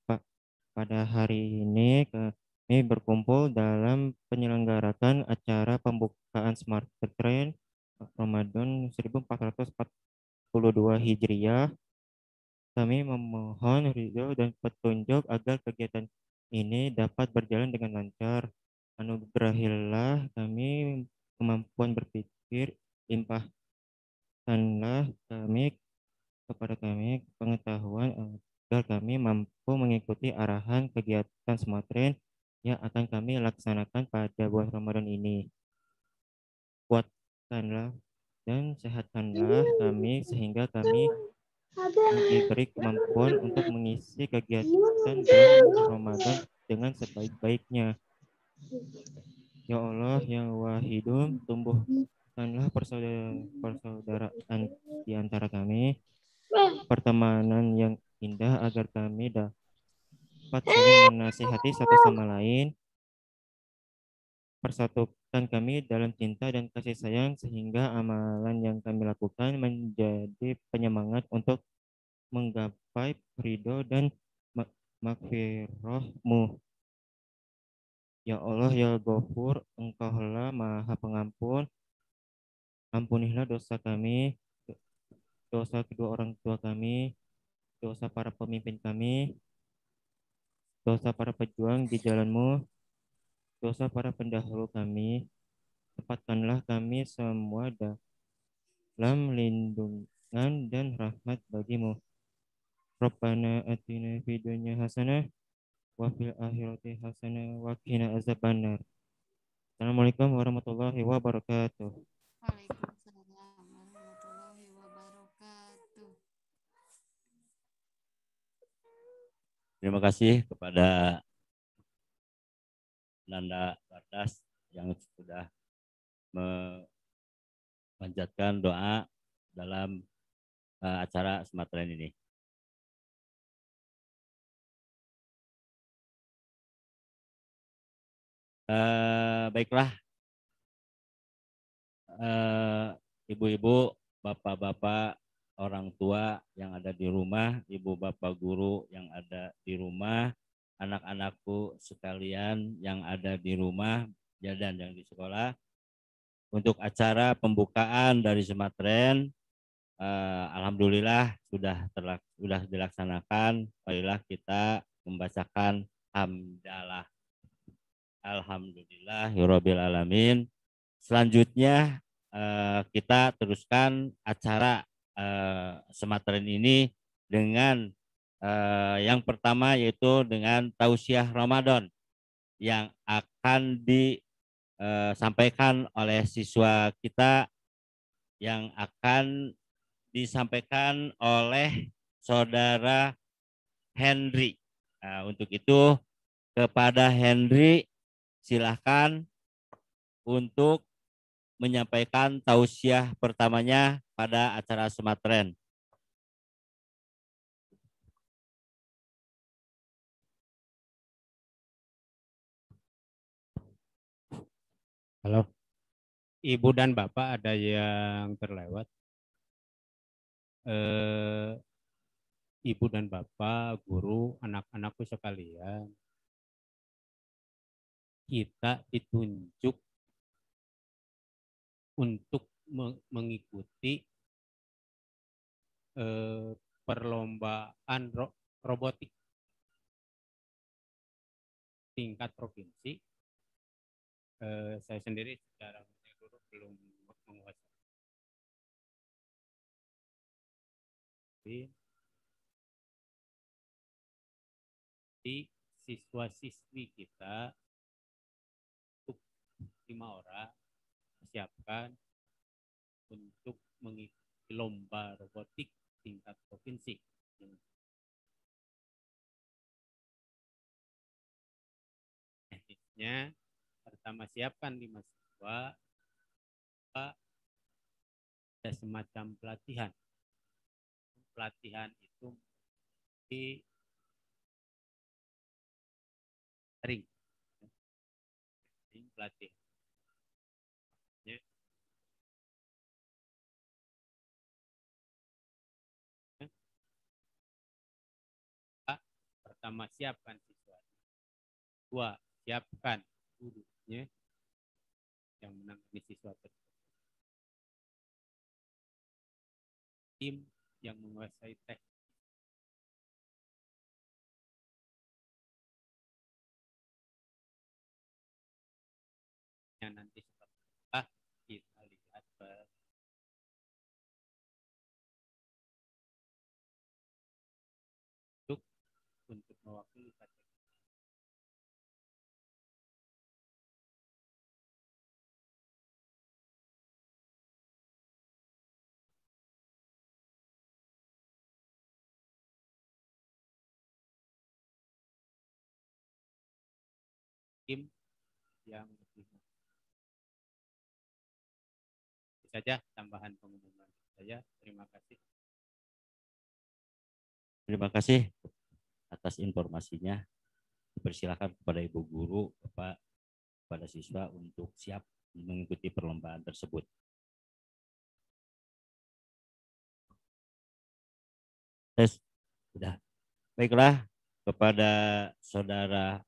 pada hari ini kami berkumpul dalam penyelenggarakan acara pembukaan Smart Train Ramadan 1442 Hijriah. Kami memohon ridho dan petunjuk agar kegiatan ini dapat berjalan dengan lancar. Anugerahilah kami kemampuan berpikir, limpahkanlah kepada kami pengetahuan agar kami mampu mengikuti arahan kegiatan Smart Train yang akan kami laksanakan pada bulan Ramadan ini. Kuatkanlah dan sehatkanlah kami sehingga kami diberi kemampuan untuk mengisi kegiatan bulan Ramadan dengan sebaik-baiknya. Ya Allah yang Wahidum, tumbuhkanlah persaudaraan di antara kami, pertemanan yang indah agar kami dapat saling menasihati satu sama lain, persatukan kami dalam cinta dan kasih sayang sehingga amalan yang kami lakukan menjadi penyemangat untuk menggapai ridho dan maghfirah-Mu. Ya Allah ya Ghafur, Engkaulah Maha Pengampun. Ampunilah dosa kami, dosa kedua orang tua kami, dosa para pemimpin kami, dosa para pejuang di jalan-Mu, dosa para pendahulu kami. Tempatkanlah kami semua dalam lindungan dan rahmat bagi-Mu. Rabbana atina fid dunya hasanah wa fil akhirati hasanah wa qina azabannar. Assalamualaikum warahmatullahi wabarakatuh. Waalaikumsalam warahmatullahi wabarakatuh. Terima kasih kepada Nanda Bardas yang sudah memanjatkan doa dalam acara Smart Train ini. Baiklah, ibu-ibu, bapak-bapak, orang tua yang ada di rumah, ibu bapak guru yang ada di rumah, anak-anakku sekalian yang ada di rumah dan yang di sekolah. Untuk acara pembukaan dari Smart Train, alhamdulillah sudah dilaksanakan. Marilah kita membacakan hamdalah. Alhamdulillahirabbil alamin. Selanjutnya kita teruskan acara Smart Train ini dengan yang pertama yaitu dengan tausiah Ramadan yang akan disampaikan oleh siswa kita, yang akan disampaikan oleh saudara Henry. Untuk itu kepada Henry silahkan untuk menyampaikan tausiah pertamanya pada acara Smart Train. Halo, Ibu dan Bapak ada yang terlewat? Ibu dan Bapak, guru, anak-anakku sekalian, kita ditunjuk untuk mengikuti perlombaan robotik tingkat provinsi. Saya sendiri secara guru belum menguasai. Di siswa-siswi kita untuk 5 orang siapkan untuk mengikuti lomba robotik tingkat provinsi. Teknisnya pertama siapkan 5 siswa, ada semacam pelatihan. Pelatihan itu di ring pelatihan. Ya. Pertama siapkan siswa. 2, siapkan gurunya yang menangani siswa tersebut. Tim yang menguasai teknik. Yang nanti setelah kita lihat untuk mewakili kategori. Tim yang lebih saja tambahan pengumuman saya. Terima kasih. Terima kasih atas informasinya. Dipersilakan kepada Ibu Guru, Bapak, kepada siswa untuk siap mengikuti perlombaan tersebut. Tes, sudah. Baiklah, kepada Saudara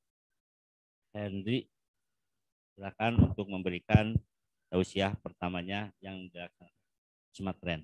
Henry, silakan untuk memberikan tausiah pertamanya yang dilaksanakan Smatren.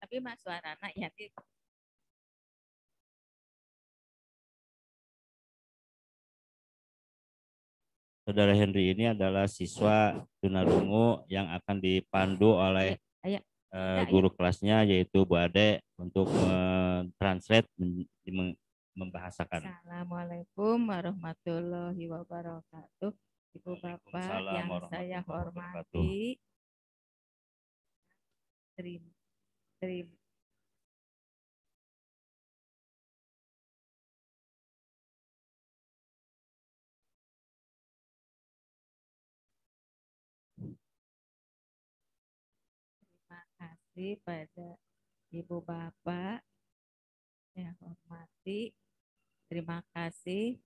Tapi Mas suarana ya. Saudara Henry ini adalah siswa tunarungu yang akan dipandu oleh guru kelasnya yaitu Bu Ade untuk mentranslate, membahasakan. Assalamualaikum warahmatullahi wabarakatuh. Ibu Bapak yang saya hormati, terima kasih pada Ibu Bapak yang hormati. Terima kasih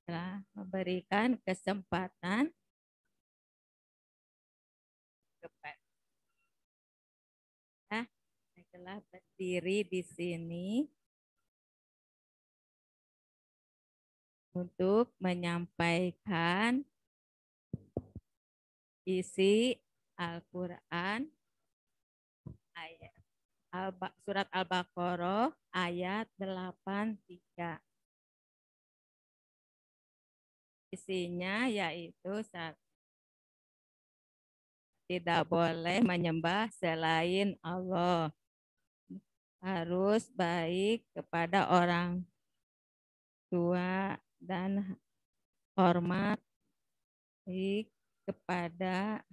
telah memberikan kesempatan kepada saya telah berdiri di sini untuk menyampaikan isi Al-Quran ayat surat Al-Baqarah ayat 83. Isinya yaitu tidak boleh menyembah selain Allah. Harus baik kepada orang tua dan hormat baik kepada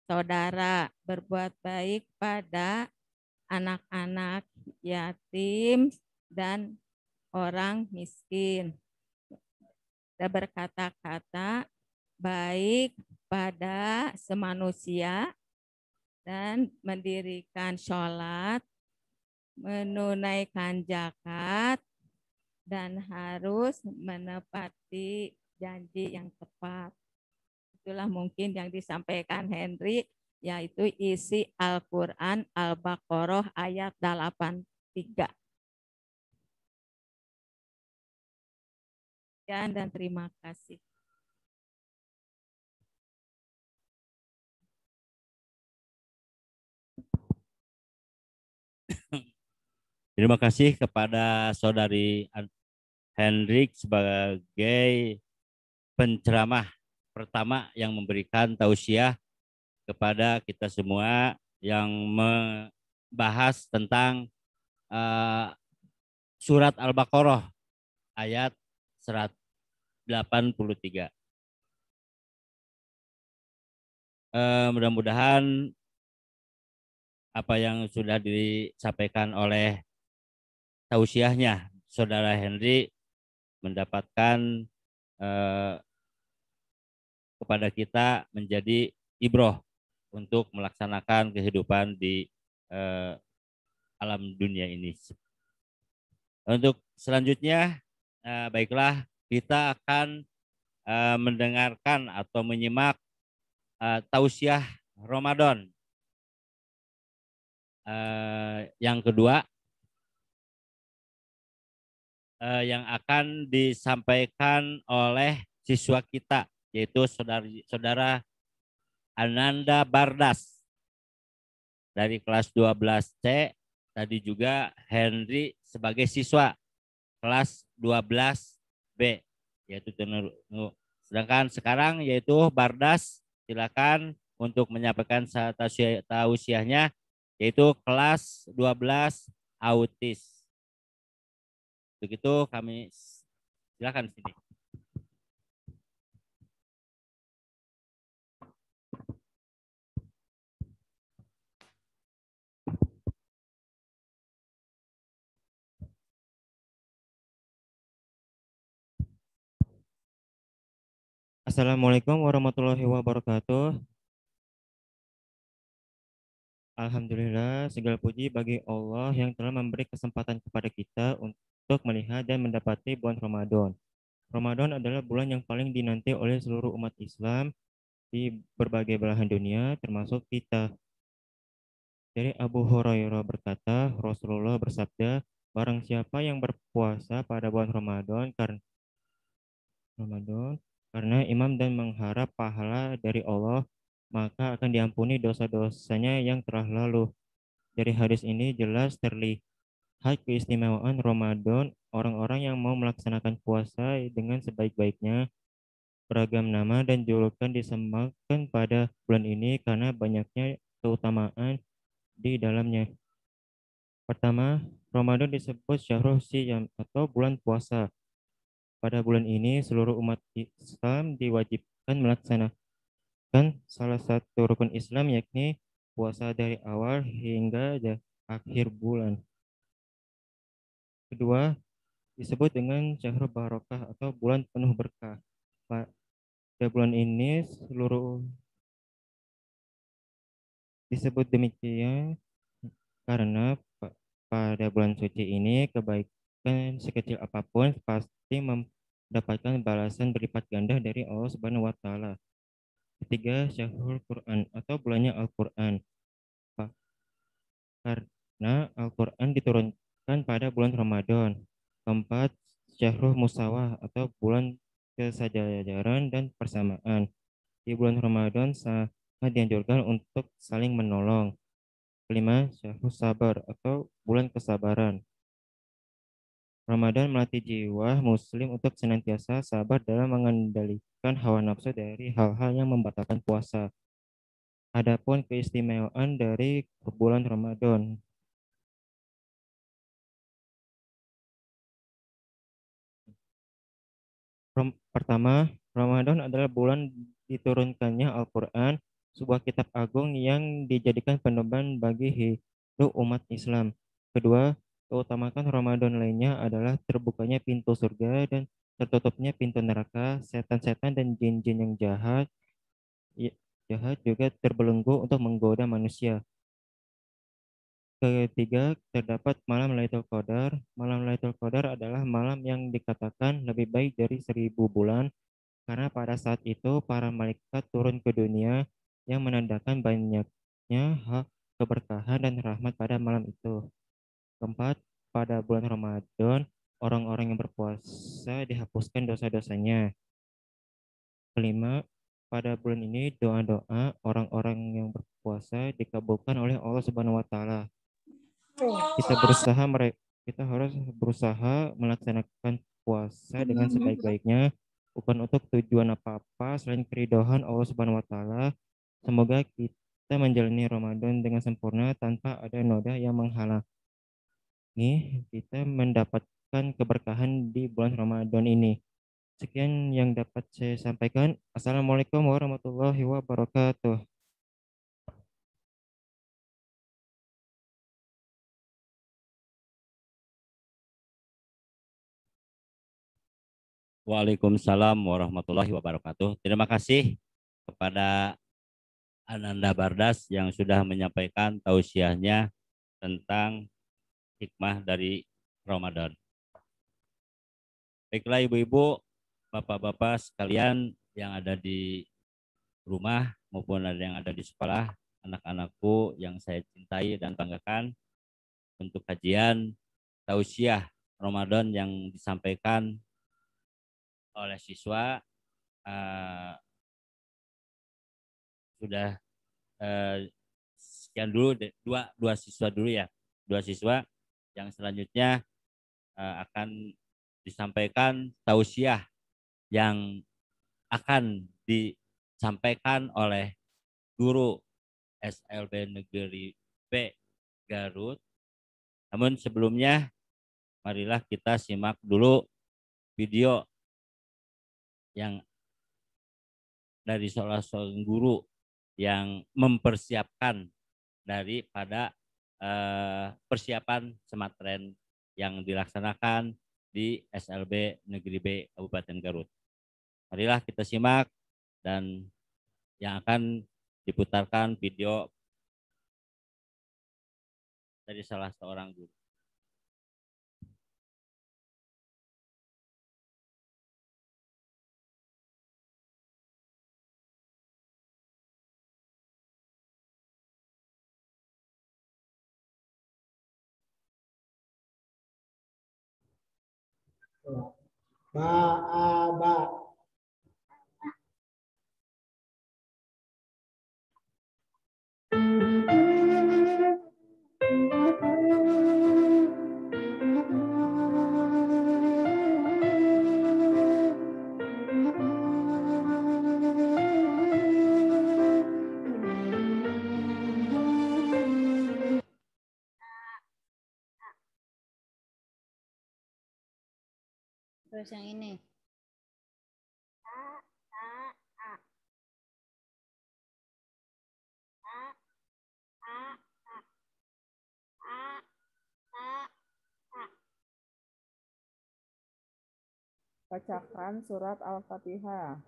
saudara, berbuat baik pada anak-anak yatim dan orang miskin. Dan berkata-kata baik pada semanusia dan mendirikan sholat, menunaikan zakat, dan harus menepati janji yang tepat. Itulah mungkin yang disampaikan Henry, yaitu isi Al-Quran Al-Baqarah ayat 83. Dan terima kasih. Terima kasih kepada Saudari Hendrik sebagai penceramah pertama yang memberikan tausiah kepada kita semua yang bahas tentang surat Al-Baqarah ayat 183. Mudah-mudahan apa yang sudah disampaikan oleh tausiahnya Saudara Henry mendapatkan kepada kita menjadi ibroh untuk melaksanakan kehidupan di alam dunia ini. Untuk selanjutnya, baiklah kita akan mendengarkan atau menyimak tausiah Ramadan yang kedua yang akan disampaikan oleh siswa kita, yaitu saudara Ananda Bardas dari kelas 12C, tadi juga Henry sebagai siswa kelas 12B, yaitu sedangkan sekarang yaitu Bardas, silakan untuk menyampaikan tausiahnya, yaitu kelas 12 autis. Begitu kami silakan sini. Assalamualaikum warahmatullahi wabarakatuh. Alhamdulillah, segala puji bagi Allah yang telah memberi kesempatan kepada kita untuk melihat dan mendapati bulan Ramadan. Ramadan adalah bulan yang paling dinanti oleh seluruh umat Islam di berbagai belahan dunia, termasuk kita. Dari Abu Hurairah berkata, Rasulullah bersabda, barang siapa yang berpuasa pada bulan Ramadan karena imam dan mengharap pahala dari Allah, maka akan diampuni dosa-dosanya yang telah lalu. Dari hadis ini jelas terlihat keistimewaan Ramadan. Orang-orang yang mau melaksanakan puasa dengan sebaik-baiknya, beragam nama dan julukan disamakan pada bulan ini karena banyaknya keutamaan di dalamnya. Pertama, Ramadan disebut Syahrul Siyam atau bulan puasa. Pada bulan ini, seluruh umat Islam diwajibkan melaksanakan salah satu rukun Islam, yakni puasa dari awal hingga akhir bulan. Kedua, disebut dengan Syahrul Barokah atau bulan penuh berkah. Pada bulan ini, disebut demikian karena pada bulan suci ini kebaikan sekecil apapun pasti mendapatkan balasan berlipat ganda dari Allah Subhanahu wa taala. Ketiga, Syahrul Quran atau bulannya Al-Quran. Karena Al-Quran diturunkan pada bulan Ramadan. Keempat, Syahrul Musawah atau bulan kesejajaran dan persamaan. Di bulan Ramadan sangat dianjurkan untuk saling menolong. Kelima, Syahrul Sabar atau bulan kesabaran. Ramadan melatih jiwa muslim untuk senantiasa sabar dalam mengendalikan hawa nafsu dari hal-hal yang membatalkan puasa. Adapun keistimewaan dari bulan Ramadan. Pertama, Ramadan adalah bulan diturunkannya Al-Quran, sebuah kitab agung yang dijadikan pedoman bagi hidup umat Islam. Kedua, keutamaan Ramadan lainnya adalah terbukanya pintu surga dan tertutupnya pintu neraka. Setan-setan dan jin-jin yang jahat juga terbelenggu untuk menggoda manusia. Ketiga, terdapat malam Lailatul Qadar. Malam Lailatul Qadar adalah malam yang dikatakan lebih baik dari 1000 bulan, karena pada saat itu para malaikat turun ke dunia yang menandakan banyaknya hak keberkahan dan rahmat pada malam itu. Keempat, pada bulan Ramadan, orang-orang yang berpuasa dihapuskan dosa-dosanya. Kelima, pada bulan ini doa-doa orang-orang yang berpuasa dikabulkan oleh Allah Subhanahu wa taala. Kita harus berusaha melaksanakan puasa dengan sebaik-baiknya, bukan untuk tujuan apa-apa selain keridhaan Allah Subhanahu wa taala. Semoga kita kita menjalani Ramadan dengan sempurna tanpa ada noda yang menghalangi kita mendapatkan keberkahan di bulan Ramadan ini. Sekian yang dapat saya sampaikan. Assalamualaikum warahmatullahi wabarakatuh. Waalaikumsalam warahmatullahi wabarakatuh. Terima kasih kepada Ananda Bardas yang sudah menyampaikan tausiahnya tentang hikmah dari Ramadan. Baiklah ibu-ibu, bapak-bapak sekalian yang ada di rumah maupun ada yang ada di sekolah, anak-anakku yang saya cintai dan banggakan, untuk kajian tausiah Ramadan yang disampaikan oleh siswa sudah sekian dulu, dua siswa dulu ya, dua siswa. Yang selanjutnya akan disampaikan tausiah yang akan disampaikan oleh guru SLB Negeri B Garut. Namun sebelumnya marilah kita simak dulu video yang dari salah seorang guru yang mempersiapkan daripada persiapan Sematren yang dilaksanakan di SLB Negeri B Kabupaten Garut. Marilah kita simak dan yang akan diputarkan video dari salah seorang guru. Ba. Terus yang ini. Bacakan surat Al-Fatihah.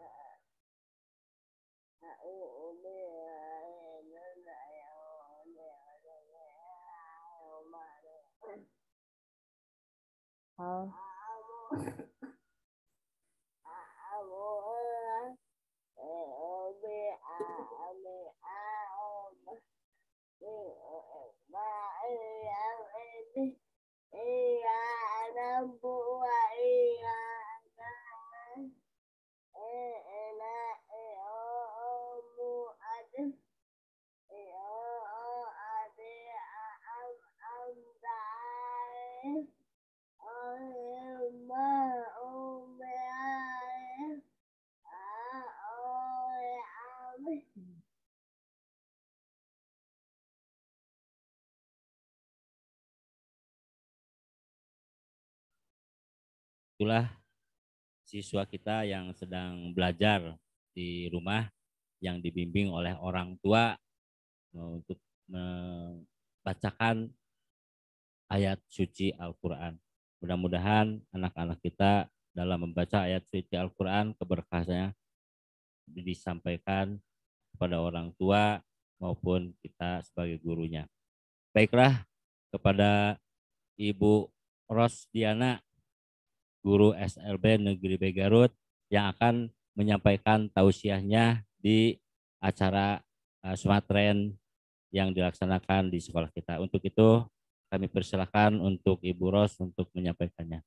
Itulah siswa kita yang sedang belajar di rumah yang dibimbing oleh orang tua untuk membacakan ayat suci Al-Quran. Mudah-mudahan anak-anak kita dalam membaca ayat suci Al-Quran keberkahannya disampaikan kepada orang tua maupun kita sebagai gurunya. Baiklah, kepada Ibu Rosdiana, guru SLB Negeri B Garut, yang akan menyampaikan tausiahnya di acara Sematren yang dilaksanakan di sekolah kita. Untuk itu kami persilakan untuk Ibu Ros untuk menyampaikannya.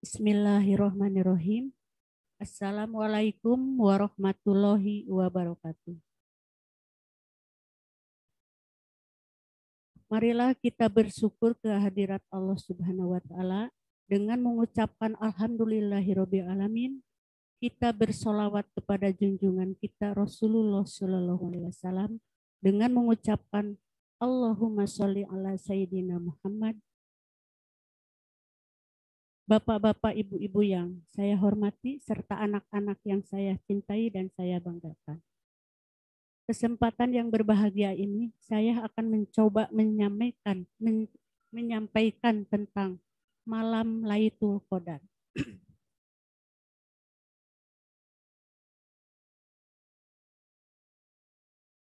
Bismillahirrahmanirrahim. Assalamualaikum warahmatullahi wabarakatuh. Marilah kita bersyukur kehadirat Allah Subhanahu wa Ta'ala dengan mengucapkan alhamdulillahirabbil alamin. kita bersolawat kepada junjungan kita Rasulullah Shallallahu Alaihi Wasallam dengan mengucapkan Allahumma sholli ala Sayyidina Muhammad. Bapak-bapak, ibu-ibu yang saya hormati, serta anak-anak yang saya cintai dan saya banggakan. Kesempatan yang berbahagia ini, saya akan mencoba menyampaikan tentang malam Lailatul Qadar.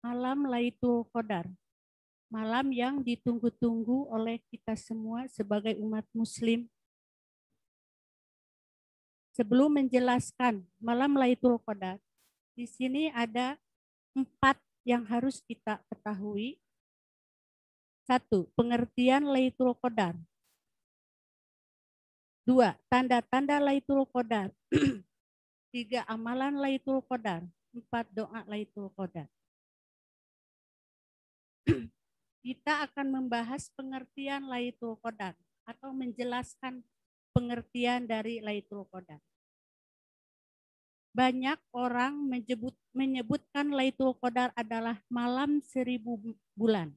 Malam Lailatul Qadar, malam yang ditunggu-tunggu oleh kita semua sebagai umat muslim. Sebelum menjelaskan malam Lailatul Qadar, di sini ada 4 yang harus kita ketahui. 1. Pengertian Lailatul Qadar. 2. Tanda-tanda Lailatul Qadar. 3. Amalan Lailatul Qadar. 4. Doa Lailatul Qadar. Kita akan membahas pengertian Lailatul Qadar atau menjelaskan pengertian dari Lailatul Qadar. Banyak orang menyebutkan Lailatul Qadar adalah malam 1000 bulan.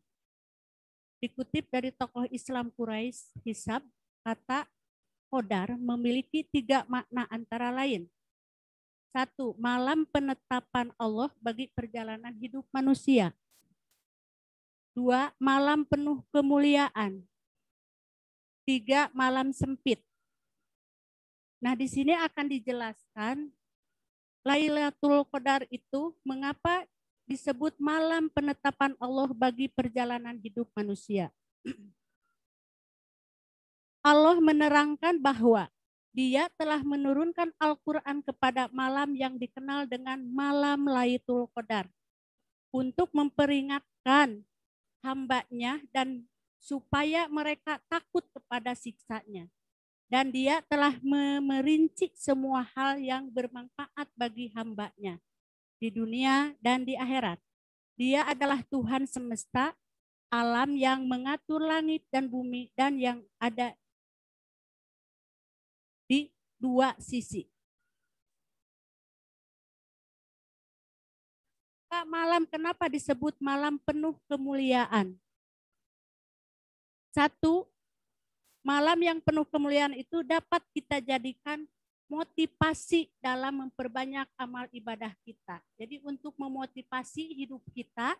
Dikutip dari tokoh Islam Quraisy Hisab, kata Qadar memiliki 3 makna antara lain. 1. Malam penetapan Allah bagi perjalanan hidup manusia. 2. Malam penuh kemuliaan. 3. Malam sempit. Nah, di sini akan dijelaskan Lailatul Qadar itu mengapa disebut malam penetapan Allah bagi perjalanan hidup manusia. Allah menerangkan bahwa Dia telah menurunkan Al-Quran kepada malam yang dikenal dengan malam Lailatul Qadar untuk memperingatkan hamba-Nya dan supaya mereka takut kepada siksanya. Dan Dia telah merinci semua hal yang bermanfaat bagi hamba-Nya di dunia dan di akhirat. Dia adalah Tuhan semesta, alam yang mengatur langit dan bumi dan yang ada di 2 sisi. Malam kenapa disebut malam penuh kemuliaan? 1. Malam yang penuh kemuliaan itu dapat kita jadikan motivasi dalam memperbanyak amal ibadah kita. Jadi untuk memotivasi hidup kita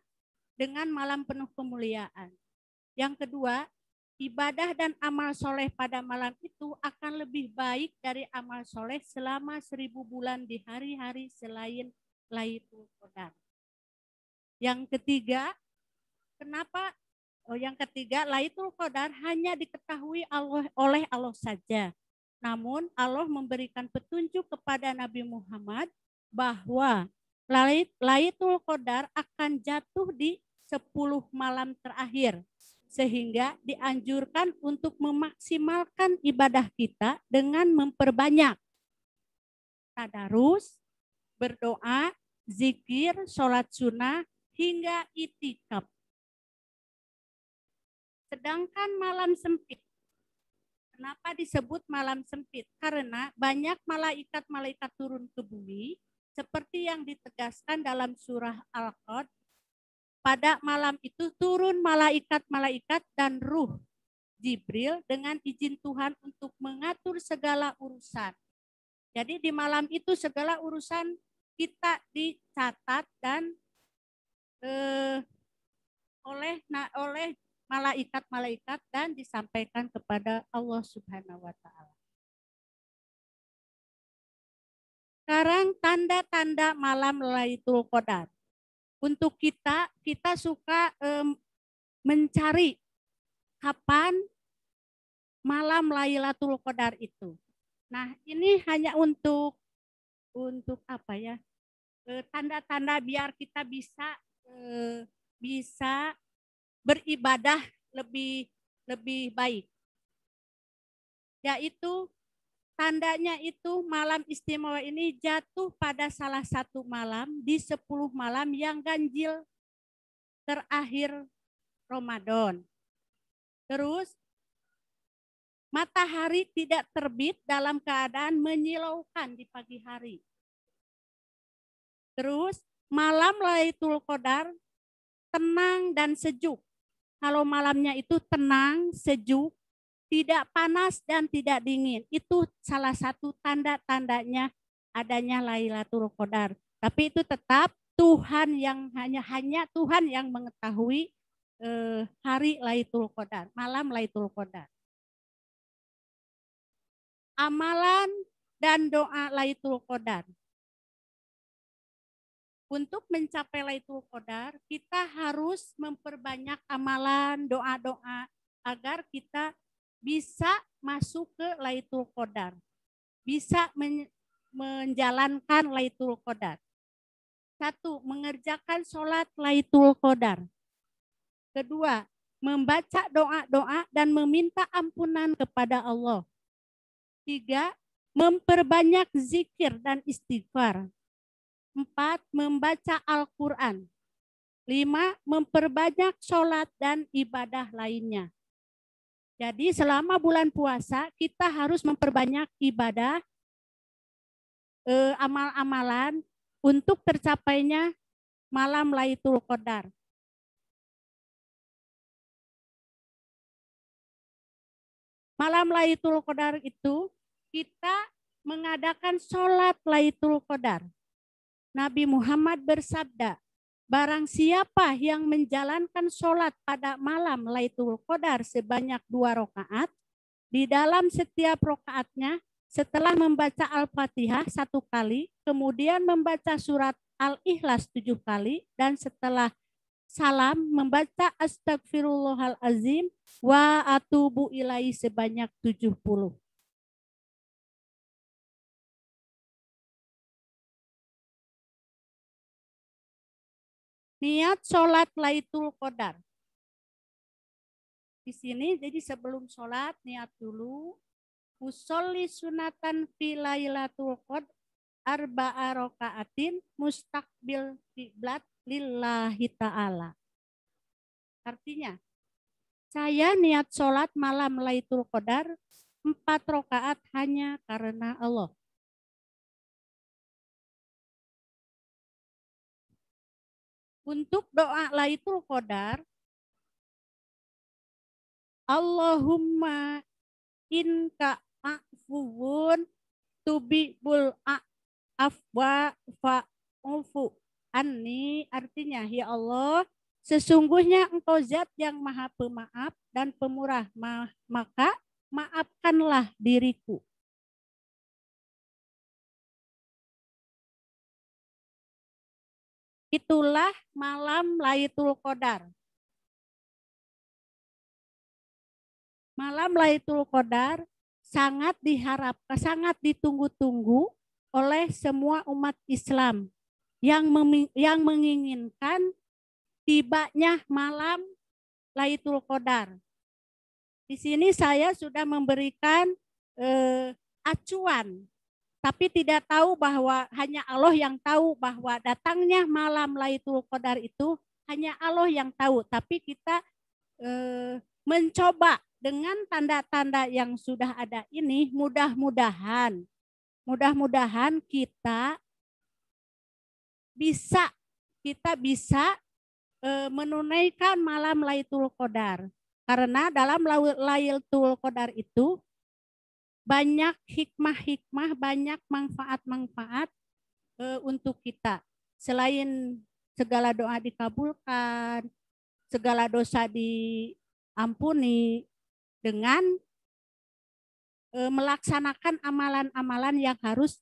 dengan malam penuh kemuliaan. Yang kedua, ibadah dan amal soleh pada malam itu akan lebih baik dari amal soleh selama 1000 bulan di hari-hari selain Lailatul Qadar. Yang ketiga, Lailatul Qadar hanya diketahui oleh Allah saja. Namun Allah memberikan petunjuk kepada Nabi Muhammad bahwa Lailatul Qadar akan jatuh di 10 malam terakhir. Sehingga dianjurkan untuk memaksimalkan ibadah kita dengan memperbanyak tadarus, berdoa, zikir, sholat sunnah, hingga itikaf. Sedangkan malam sempit. Kenapa disebut malam sempit? Karena banyak malaikat-malaikat turun ke bumi, seperti yang ditegaskan dalam surah Al-Qad. Pada malam itu turun malaikat-malaikat dan ruh Jibril dengan izin Tuhan untuk mengatur segala urusan. Jadi di malam itu segala urusan kita dicatat dan oleh malaikat-malaikat dan disampaikan kepada Allah Subhanahu wa taala. Sekarang tanda-tanda malam Lailatul Qadar. Untuk kita suka mencari kapan malam Lailatul Qadar itu. Nah, ini hanya untuk apa ya? Tanda-tanda biar kita bisa beribadah lebih baik. Yaitu tandanya itu malam istimewa ini jatuh pada salah satu malam di 10 malam yang ganjil terakhir Ramadan. Terus matahari tidak terbit dalam keadaan menyilaukan di pagi hari. Terus malam Lailatul Qadar tenang dan sejuk. Kalau malamnya itu tenang, sejuk, tidak panas dan tidak dingin. Itu salah satu tanda-tandanya adanya Lailatul Qadar. Tapi itu tetap Tuhan yang hanya Tuhan yang mengetahui hari Lailatul Qadar, malam Lailatul Qadar. Amalan dan doa Lailatul Qadar. Untuk mencapai Lailatul Qadar, kita harus memperbanyak amalan, doa-doa agar kita bisa masuk ke Lailatul Qadar. Bisa menjalankan Lailatul Qadar. 1. Mengerjakan sholat Lailatul Qadar. 2. Membaca doa-doa dan meminta ampunan kepada Allah. 3. Memperbanyak zikir dan istighfar. 4. Membaca Al-Quran. 5. Memperbanyak sholat dan ibadah lainnya. Jadi selama bulan puasa kita harus memperbanyak ibadah, amal-amalan untuk tercapainya malam Lailatul Qadar. Malam Lailatul Qadar itu kita mengadakan sholat Lailatul Qadar. Nabi Muhammad bersabda, barang siapa yang menjalankan sholat pada malam Lailatul Qadar sebanyak 2 rakaat, di dalam setiap rakaatnya setelah membaca Al-Fatihah 1 kali, kemudian membaca surat Al-Ikhlas 7 kali, dan setelah salam membaca Astagfirullahalazim wa atubu ilaihi sebanyak 70. Niat sholat Lailatul Qadar. Di sini jadi sebelum sholat niat dulu. Usolli sunatan fi Lailatul Qadar arba'a raka'atin mustaqbil qiblat lillahi ta'ala. Artinya, saya niat sholat malam Lailatul Qadar 4 rakaat hanya karena Allah. Untuk doa Lailatul Qadar, Allahumma inka afuwun tubibul afwa fa'ufu anni, artinya ya Allah, sesungguhnya engkau zat yang maha pemaaf dan pemurah, maka maafkanlah diriku. Itulah malam Lailatul Qadar. Malam Lailatul Qadar sangat diharapkan, sangat ditunggu-tunggu oleh semua umat Islam yang menginginkan tibanya malam Lailatul Qadar. Di sini saya sudah memberikan acuan, tapi tidak tahu bahwa hanya Allah yang tahu bahwa datangnya malam Lailatul Qadar itu hanya Allah yang tahu. Tapi kita mencoba dengan tanda-tanda yang sudah ada ini, mudah-mudahan kita bisa menunaikan malam Lailatul Qadar. Karena dalam Lailatul Qadar itu banyak hikmah-hikmah, banyak manfaat-manfaat untuk kita. Selain segala doa dikabulkan, segala dosa diampuni, dengan melaksanakan amalan-amalan yang harus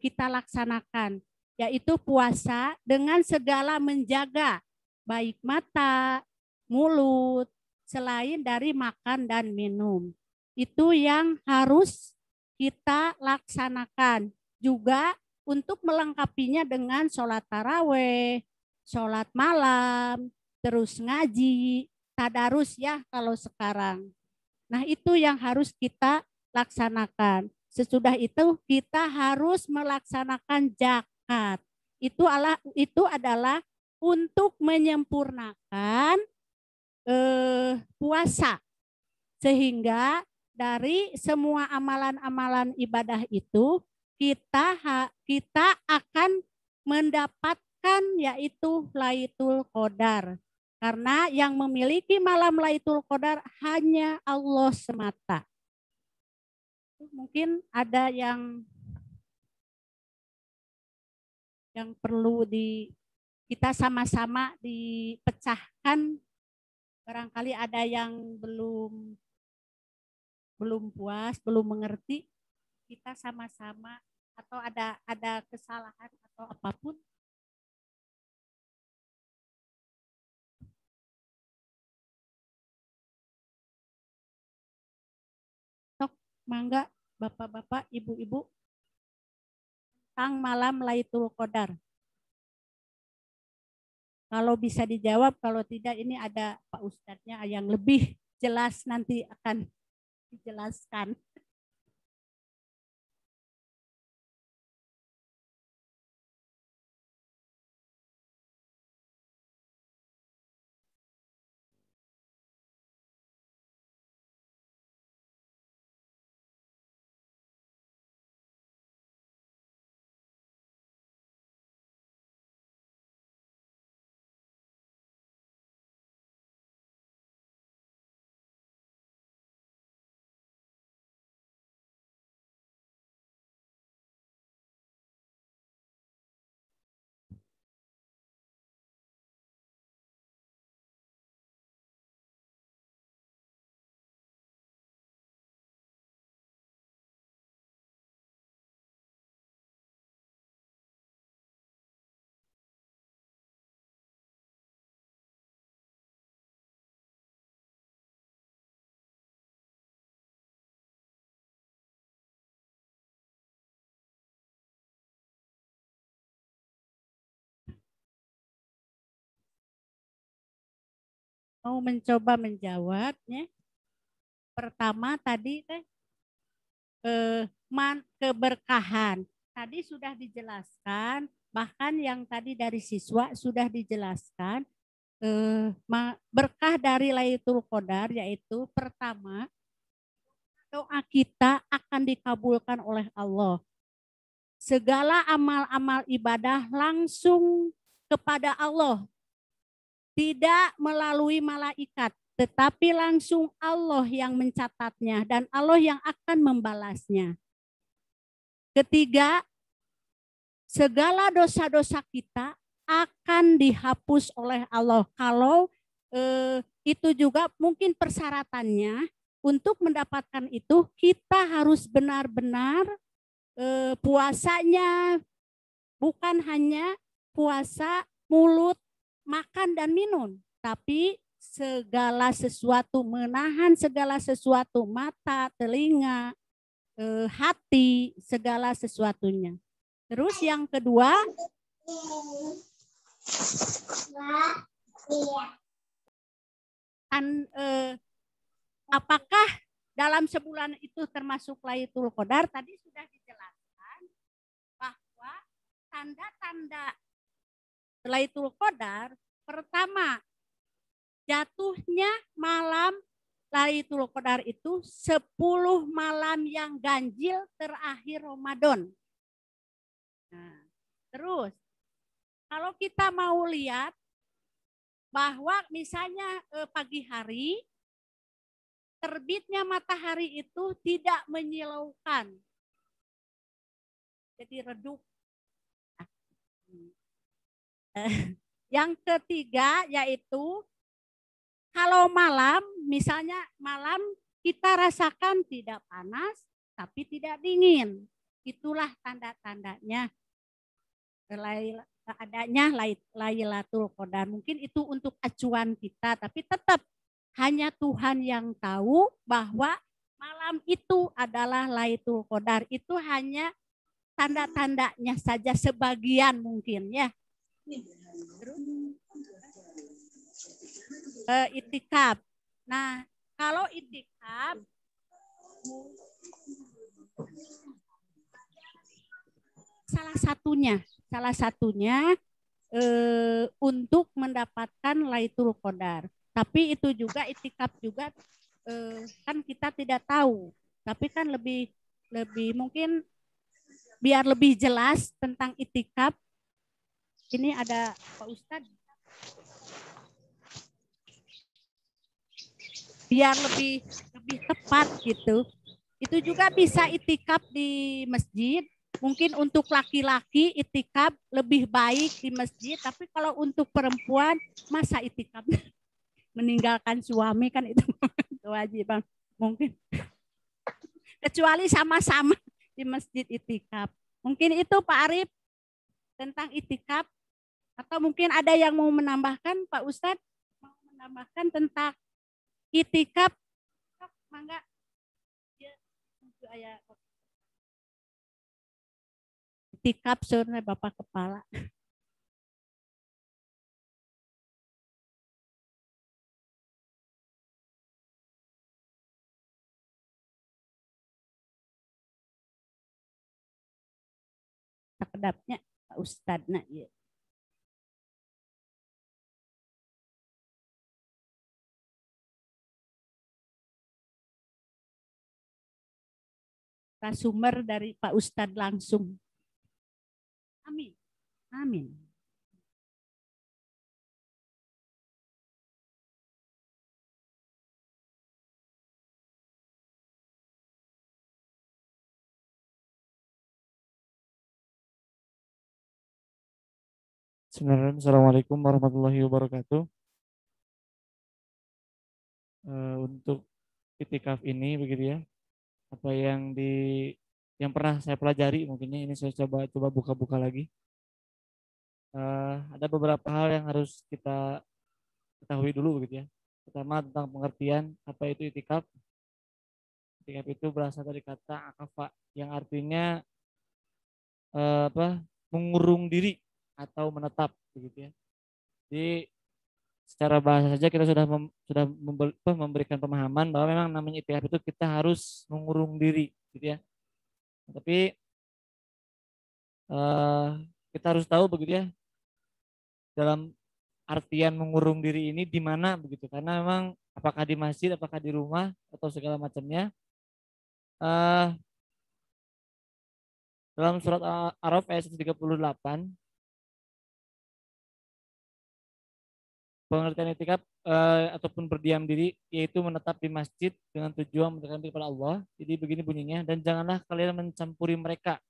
kita laksanakan, yaitu puasa dengan segala menjaga baik mata, mulut, selain dari makan dan minum. Itu yang harus kita laksanakan. Juga untuk melengkapinya dengan sholat taraweh, sholat malam, terus ngaji, tadarus ya kalau sekarang. Nah itu yang harus kita laksanakan. Sesudah itu kita harus melaksanakan zakat. Itu adalah untuk menyempurnakan puasa. Sehingga dari semua amalan-amalan ibadah itu kita akan mendapatkan yaitu Lailatul Qadar. Karena yang memiliki malam Lailatul Qadar hanya Allah semata. Mungkin ada yang perlu kita sama-sama dipecahkan. Barangkali ada yang belum puas, belum mengerti. Kita sama-sama atau ada kesalahan atau apapun. Sok, mangga Bapak-bapak, Ibu-ibu tentang malam Lailatul Qadar. Kalau bisa dijawab, kalau tidak ini ada Pak Ustadznya yang lebih jelas nanti akan dijelaskan. Mau mencoba menjawabnya. Pertama tadi keberkahan. Tadi sudah dijelaskan, bahkan yang tadi dari siswa sudah dijelaskan berkah dari Lailatul Qadar, yaitu pertama doa kita akan dikabulkan oleh Allah. Segala amal-amal ibadah langsung kepada Allah. Tidak melalui malaikat, tetapi langsung Allah yang mencatatnya dan Allah yang akan membalasnya. Ketiga, segala dosa-dosa kita akan dihapus oleh Allah. Kalau itu juga mungkin persyaratannya untuk mendapatkan itu kita harus benar-benar puasanya bukan hanya puasa mulut, makan dan minum, tapi segala sesuatu, menahan segala sesuatu, mata, telinga, hati, segala sesuatunya. Terus yang kedua, apakah dalam sebulan itu termasuk Lailatul Qadar? Tadi sudah dijelaskan bahwa tanda-tanda Lailatul Qadar, pertama, jatuhnya malam Lailatul Qadar itu 10 malam yang ganjil terakhir Ramadan. Nah, terus kalau kita mau lihat bahwa misalnya pagi hari terbitnya matahari itu tidak menyilaukan, jadi redup. Yang ketiga yaitu kalau malam, misalnya malam kita rasakan tidak panas tapi tidak dingin. Itulah tanda-tandanya adanya Lailatul Qadar. Mungkin itu untuk acuan kita, tapi tetap hanya Tuhan yang tahu bahwa malam itu adalah Lailatul Qadar. Itu hanya tanda-tandanya saja sebagian mungkin ya. Terus itikaf. Nah, kalau itikaf salah satunya untuk mendapatkan Lailatul Qadar. Tapi itu juga itikaf juga kan kita tidak tahu. Tapi kan lebih mungkin biar lebih jelas tentang itikaf ini ada Pak Ustadz. Biar lebih tepat gitu. Itu juga bisa itikaf di masjid. Mungkin untuk laki-laki itikaf lebih baik di masjid, tapi kalau untuk perempuan masa itikaf meninggalkan suami kan itu kewajiban mungkin. Kecuali sama-sama di masjid itikaf. Mungkin itu Pak Arif tentang itikaf, atau mungkin ada yang mau menambahkan, Pak Ustadz mau menambahkan tentang itikaf. Mangga. Itikaf sore Bapak Kepala. Kedapnya Pak Ustadz nak ya. Sumber dari Pak Ustadz langsung. Amin. Amin. Bismillahirrahmanirrahim. Assalamualaikum warahmatullahi wabarakatuh. Untuk itikaf ini begitu ya, apa yang pernah saya pelajari, mungkinnya ini saya coba buka-buka lagi. Ada beberapa hal yang harus kita ketahui dulu begitu ya. Pertama tentang pengertian apa itu itikaf. Itikaf itu berasal dari kata akafa yang artinya mengurung diri atau menetap begitu ya. Jadi secara bahasa saja kita sudah memberikan pemahaman bahwa memang namanya itikaf itu kita harus mengurung diri gitu ya. Tapi kita harus tahu begitu ya, dalam artian mengurung diri ini di mana begitu, karena memang apakah di masjid, apakah di rumah atau segala macamnya. Dalam surat Al-A'raf ayat 138 pengertian itikaf ataupun berdiam diri yaitu menetap di masjid dengan tujuan mendekatkan diri kepada Allah. Jadi begini bunyinya, dan janganlah kalian mencampuri mereka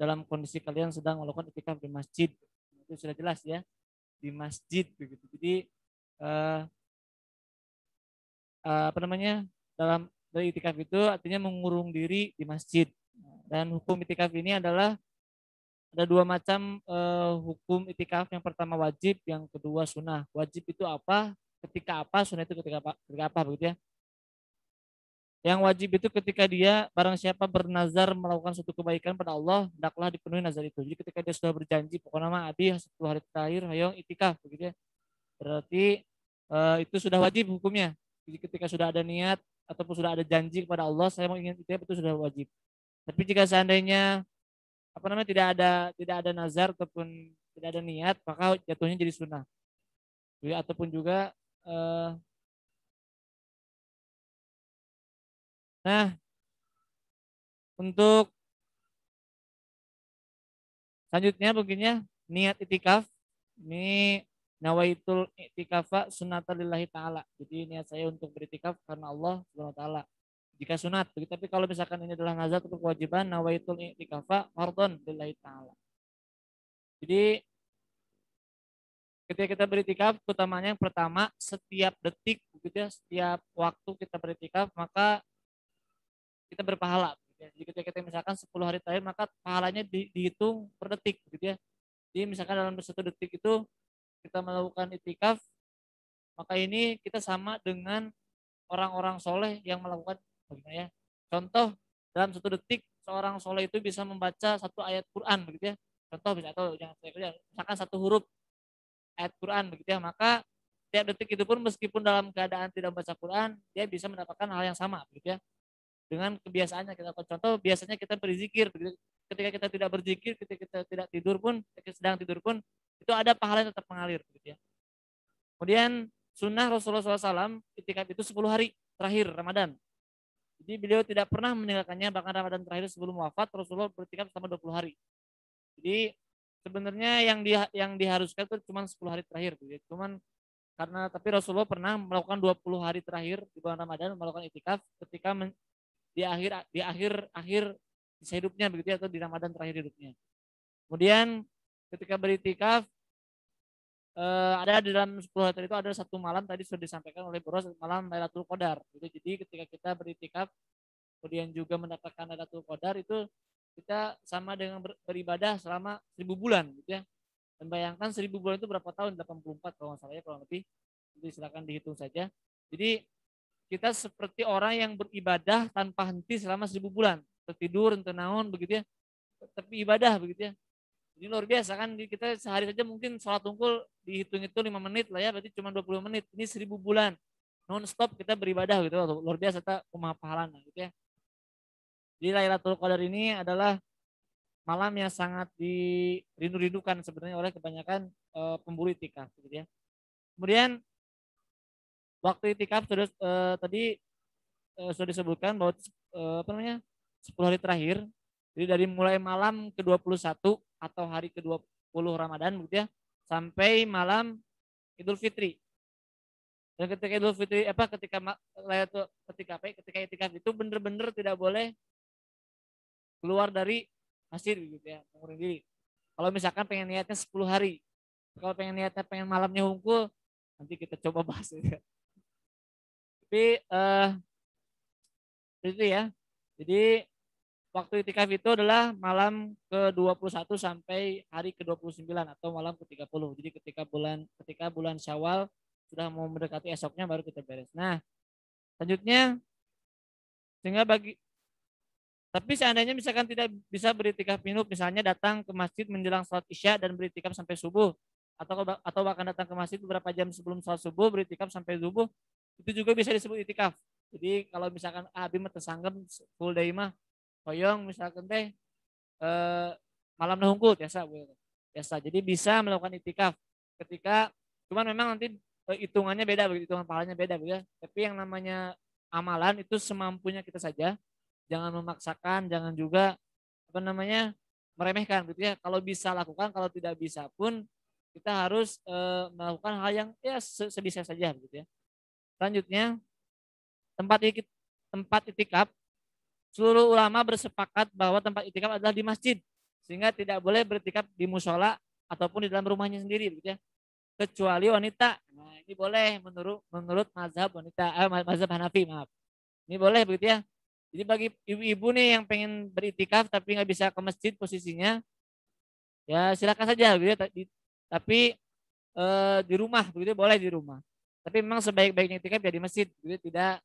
dalam kondisi kalian sedang melakukan itikaf di masjid. Itu sudah jelas ya, di masjid begitu. Jadi dalam dari itikaf itu artinya mengurung diri di masjid. Dan hukum itikaf ini adalah ada dua macam hukum itikaf. Yang pertama wajib, yang kedua sunnah. Wajib itu apa? Ketika apa? Sunnah itu ketika apa begitu ya. Yang wajib itu ketika dia barang siapa bernazar melakukan suatu kebaikan pada Allah, hendaklah dipenuhi nazar itu. Jadi ketika dia sudah berjanji, pokoknya mah adi 10 hari terakhir hayong itikaf begitu ya. Berarti itu sudah wajib hukumnya. Jadi ketika sudah ada niat ataupun sudah ada janji kepada Allah, saya mau ingin itikaf, itu sudah wajib. Tapi jika seandainya tidak ada nazar ataupun tidak ada niat, maka jatuhnya jadi sunnah. Ataupun juga untuk selanjutnya begini, niat itikaf ini nawaitul itikafa sunnatalillahi ta'ala. Jadi niat saya untuk beritikaf karena Allah Subhanahu wa taala. Jika sunat, tapi kalau misalkan ini adalah nazar atau kewajiban, nawaitul i'tikafa fardhon lillahi ta'ala. Jadi ketika kita beritikaf, utamanya yang pertama, setiap detik begitu ya, setiap waktu kita beritikaf maka kita berpahala. Jadi ketika kita misalkan 10 hari terakhir, maka pahalanya dihitung per detik begitu ya. Jadi misalkan dalam 1 detik itu kita melakukan itikaf, maka ini kita sama dengan orang-orang soleh yang melakukan ya. Contoh, dalam 1 detik seorang soleh itu bisa membaca 1 ayat Quran begitu ya. Contoh bisa, atau misalkan 1 huruf ayat Quran begitu ya, maka setiap detik itu pun meskipun dalam keadaan tidak membaca Quran, dia bisa mendapatkan hal yang sama begitu ya. Dengan kebiasaannya kita contoh, biasanya kita berzikir begitu. Ketika kita tidak berzikir, ketika kita tidak tidur pun, ketika sedang tidur pun, itu ada pahala yang tetap mengalir begitu ya. Kemudian sunnah Rasulullah SAW itikaf itu 10 hari terakhir Ramadan. Jadi beliau tidak pernah meninggalkannya, bahkan Ramadan terakhir sebelum wafat Rasulullah beriktikaf selama 20 hari. Jadi sebenarnya yang diharuskan itu cuma 10 hari terakhir gitu ya. Cuman karena tapi Rasulullah pernah melakukan 20 hari terakhir di bulan Ramadan melakukan itikaf ketika di akhir sisa hidupnya begitu ya, atau di Ramadan terakhir hidupnya. Kemudian ketika beritikaf ada di dalam 10 hari itu ada satu malam tadi sudah disampaikan oleh Boros, malam Lailatul Qadar. Jadi ketika kita beritikaf kemudian juga mendapatkan Lailatul Qadar itu kita sama dengan beribadah selama 1000 bulan gitu ya. Dan bayangkan 1000 bulan itu berapa tahun? 84 kalau nggak salah ya, kurang lebih. Jadi silakan dihitung saja. Jadi kita seperti orang yang beribadah tanpa henti selama 1000 bulan. Tertidur, naon begitu ya. Tapi ibadah begitu ya. Ini luar biasa kan, kita sehari saja mungkin sholat tungkul dihitung itu 5 menit lah ya, berarti cuma 20 menit. Ini 1000 bulan non stop kita beribadah gitu, luar biasa kita kumaha pahalana gitu ya. Jadi Lailatul Qadar ini adalah malam yang sangat dirindu-rindukan sebenarnya oleh kebanyakan pemburu itikaf gitu ya. Kemudian waktu itikaf sudah tadi sudah disebutkan bahwa 10 hari terakhir. Jadi dari mulai malam ke-21 atau hari ke-20 Ramadan gitu ya, sampai malam Idul Fitri. Dan ketika Idul Fitri ketika itikaf itu benar-benar tidak boleh keluar dari masjid gitu ya, mengurangi diri. Kalau misalkan pengen niatnya 10 hari. Kalau pengen malamnya hungkul, nanti kita coba bahas gitu ya. Tapi itu ya. Jadi waktu itikaf itu adalah malam ke-21 sampai hari ke-29 atau malam ke-30. Jadi ketika bulan Syawal sudah mau mendekati esoknya baru kita beres. Nah, selanjutnya tapi seandainya misalkan tidak bisa beritikaf minum, misalnya datang ke masjid menjelang sholat Isya dan beritikaf sampai subuh, atau bahkan datang ke masjid beberapa jam sebelum sholat subuh beritikaf sampai subuh, itu juga bisa disebut itikaf. Jadi kalau misalkan abi mah tersanggem full day mah koyong misalkan teh malam nahungkul biasa. Jadi bisa melakukan itikaf ketika cuman memang nanti hitungannya beda begitu, hitungan pahalanya beda ya. Tapi yang namanya amalan itu semampunya kita saja. Jangan memaksakan, jangan juga meremehkan gitu ya. Kalau bisa lakukan, kalau tidak bisa pun kita harus melakukan hal yang ya sebisa saja gitu ya. Selanjutnya tempat itikaf, seluruh ulama bersepakat bahwa tempat itikaf adalah di masjid, sehingga tidak boleh beritikaf di musola ataupun di dalam rumahnya sendiri gitu ya. Kecuali wanita. Nah, ini boleh menurut mazhab mazhab Hanafi, maaf. Ini boleh begitu ya. Jadi bagi ibu-ibu nih yang pengen beritikaf tapi nggak bisa ke masjid posisinya, ya silakan saja gitu ya. Tapi di rumah begitu, boleh di rumah. Tapi memang sebaik-baiknya itikaf ya di masjid, gitu, tidak.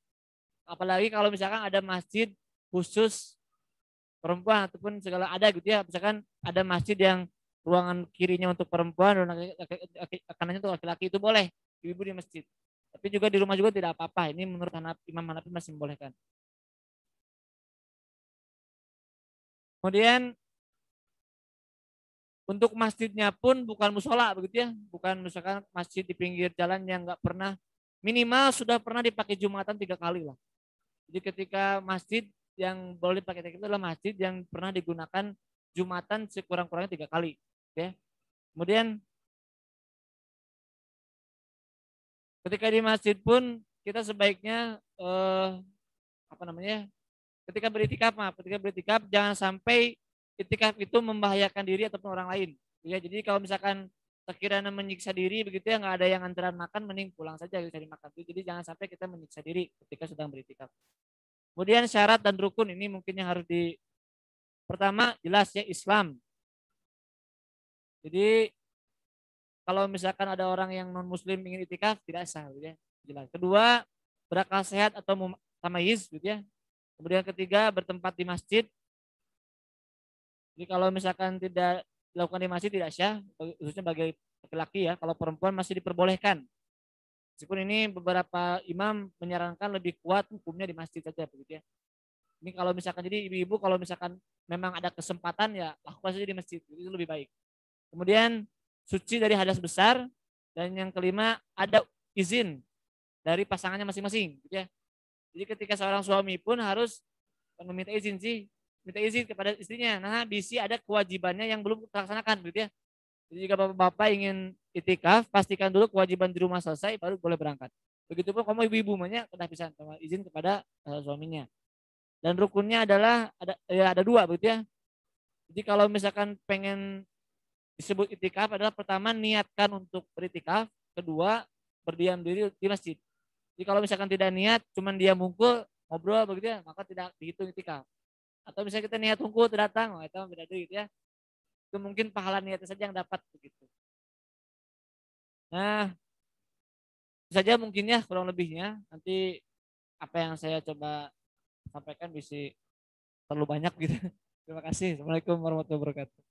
Apalagi kalau misalkan ada masjid khusus perempuan ataupun segala ada gitu ya. Misalkan ada masjid yang ruangan kirinya untuk perempuan, kanannya untuk laki-laki, itu boleh ibu-ibu di masjid. Tapi juga di rumah juga tidak apa-apa. Ini menurut Imam Hanafi masih membolehkan. Kemudian untuk masjidnya pun bukan musola begitu ya, bukan misalkan masjid di pinggir jalan yang nggak pernah, minimal sudah pernah dipakai Jumatan 3 kali lah. Jadi ketika masjid yang boleh dipakai itu adalah masjid yang pernah digunakan Jumatan sekurang-kurangnya 3 kali. Ya. Kemudian ketika di masjid pun kita sebaiknya ketika beritikaf jangan sampai itikaf itu membahayakan diri ataupun orang lain. Ya, jadi kalau misalkan sekiranya menyiksa diri begitu ya, nggak ada yang antaran makan, mending pulang saja cari makan. Jadi jangan sampai kita menyiksa diri ketika sedang beritikaf. Kemudian syarat dan rukun ini mungkin yang harus pertama jelas ya Islam. Jadi kalau misalkan ada orang yang non muslim ingin itikaf tidak sah gitu ya, jelas. Kedua, berakal sehat atau tamayiz gitu ya. Kemudian ketiga, bertempat di masjid. Jadi kalau misalkan tidak dilakukan di masjid tidak sah, khususnya bagi laki-laki ya. Kalau perempuan masih diperbolehkan. Meskipun ini beberapa imam menyarankan lebih kuat hukumnya di masjid saja begitu ya. Ini kalau misalkan jadi ibu-ibu kalau misalkan memang ada kesempatan ya lakukan saja di masjid, itu lebih baik. Kemudian suci dari hadas besar, dan yang kelima ada izin dari pasangannya masing-masing gitu ya. Jadi ketika seorang suami pun harus meminta izin kepada istrinya. Nah, bisi ada kewajibannya yang belum terlaksanakan gitu ya. Jadi jika bapak-bapak ingin itikaf, pastikan dulu kewajiban di rumah selesai, baru boleh berangkat. Begitupun kamu ibu-ibu kena bisa izin kepada suaminya. Dan rukunnya adalah ada dua begitu ya. Jadi kalau misalkan pengen disebut itikaf adalah pertama niatkan untuk beritikaf, kedua berdiam diri di masjid. Jadi kalau misalkan tidak niat, cuman dia mungkul, ngobrol begitu ya, maka tidak dihitung itikaf. Atau misalnya kita niat mungkul datang, itu beda dulu gitu ya. Itu mungkin pahala niatnya saja yang dapat begitu. Nah, itu saja mungkin ya kurang lebihnya. Nanti apa yang saya coba sampaikan bisa terlalu banyak gitu. Terima kasih. Assalamualaikum warahmatullahi wabarakatuh.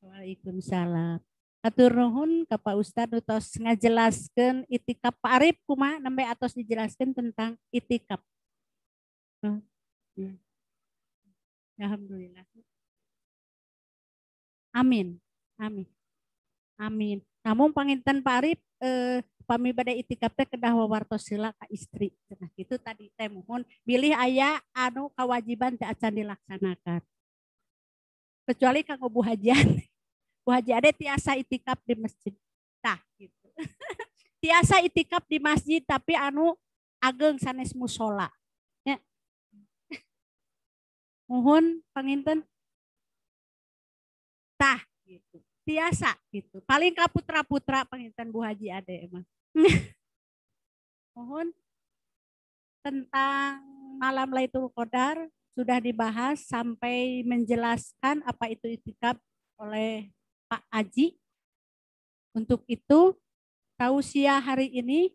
Waalaikumsalam. Atur nuhun ka Pak Ustadz utos ngajelaskeun itikaf. Pak Arif kumaha nembe atos dijelaskeun tentang itikaf. Alhamdulillah. Amin. Amin. Amin. Namun panginten Pak Arif pami bade itikaf teh kedah wawartos heula ka istri. Nah, itu tadi teh mohon bilih aya anu kewajiban teh acan dilaksanakan. Kecuali kanggo Bu Hajian. Bu Haji ade tiasa itikaf di masjid. Tah gitu. Tiasa itikaf di masjid tapi anu ageng sanes musola. Ya. Mohon panginten. Tah gitu. Tiasa gitu. Paling ka putra-putra panginten Bu Haji ade emang. Mohon tentang malam Lailatul Qadar sudah dibahas sampai menjelaskan apa itu itikaf oleh Pak Aji. Untuk itu tausiah hari ini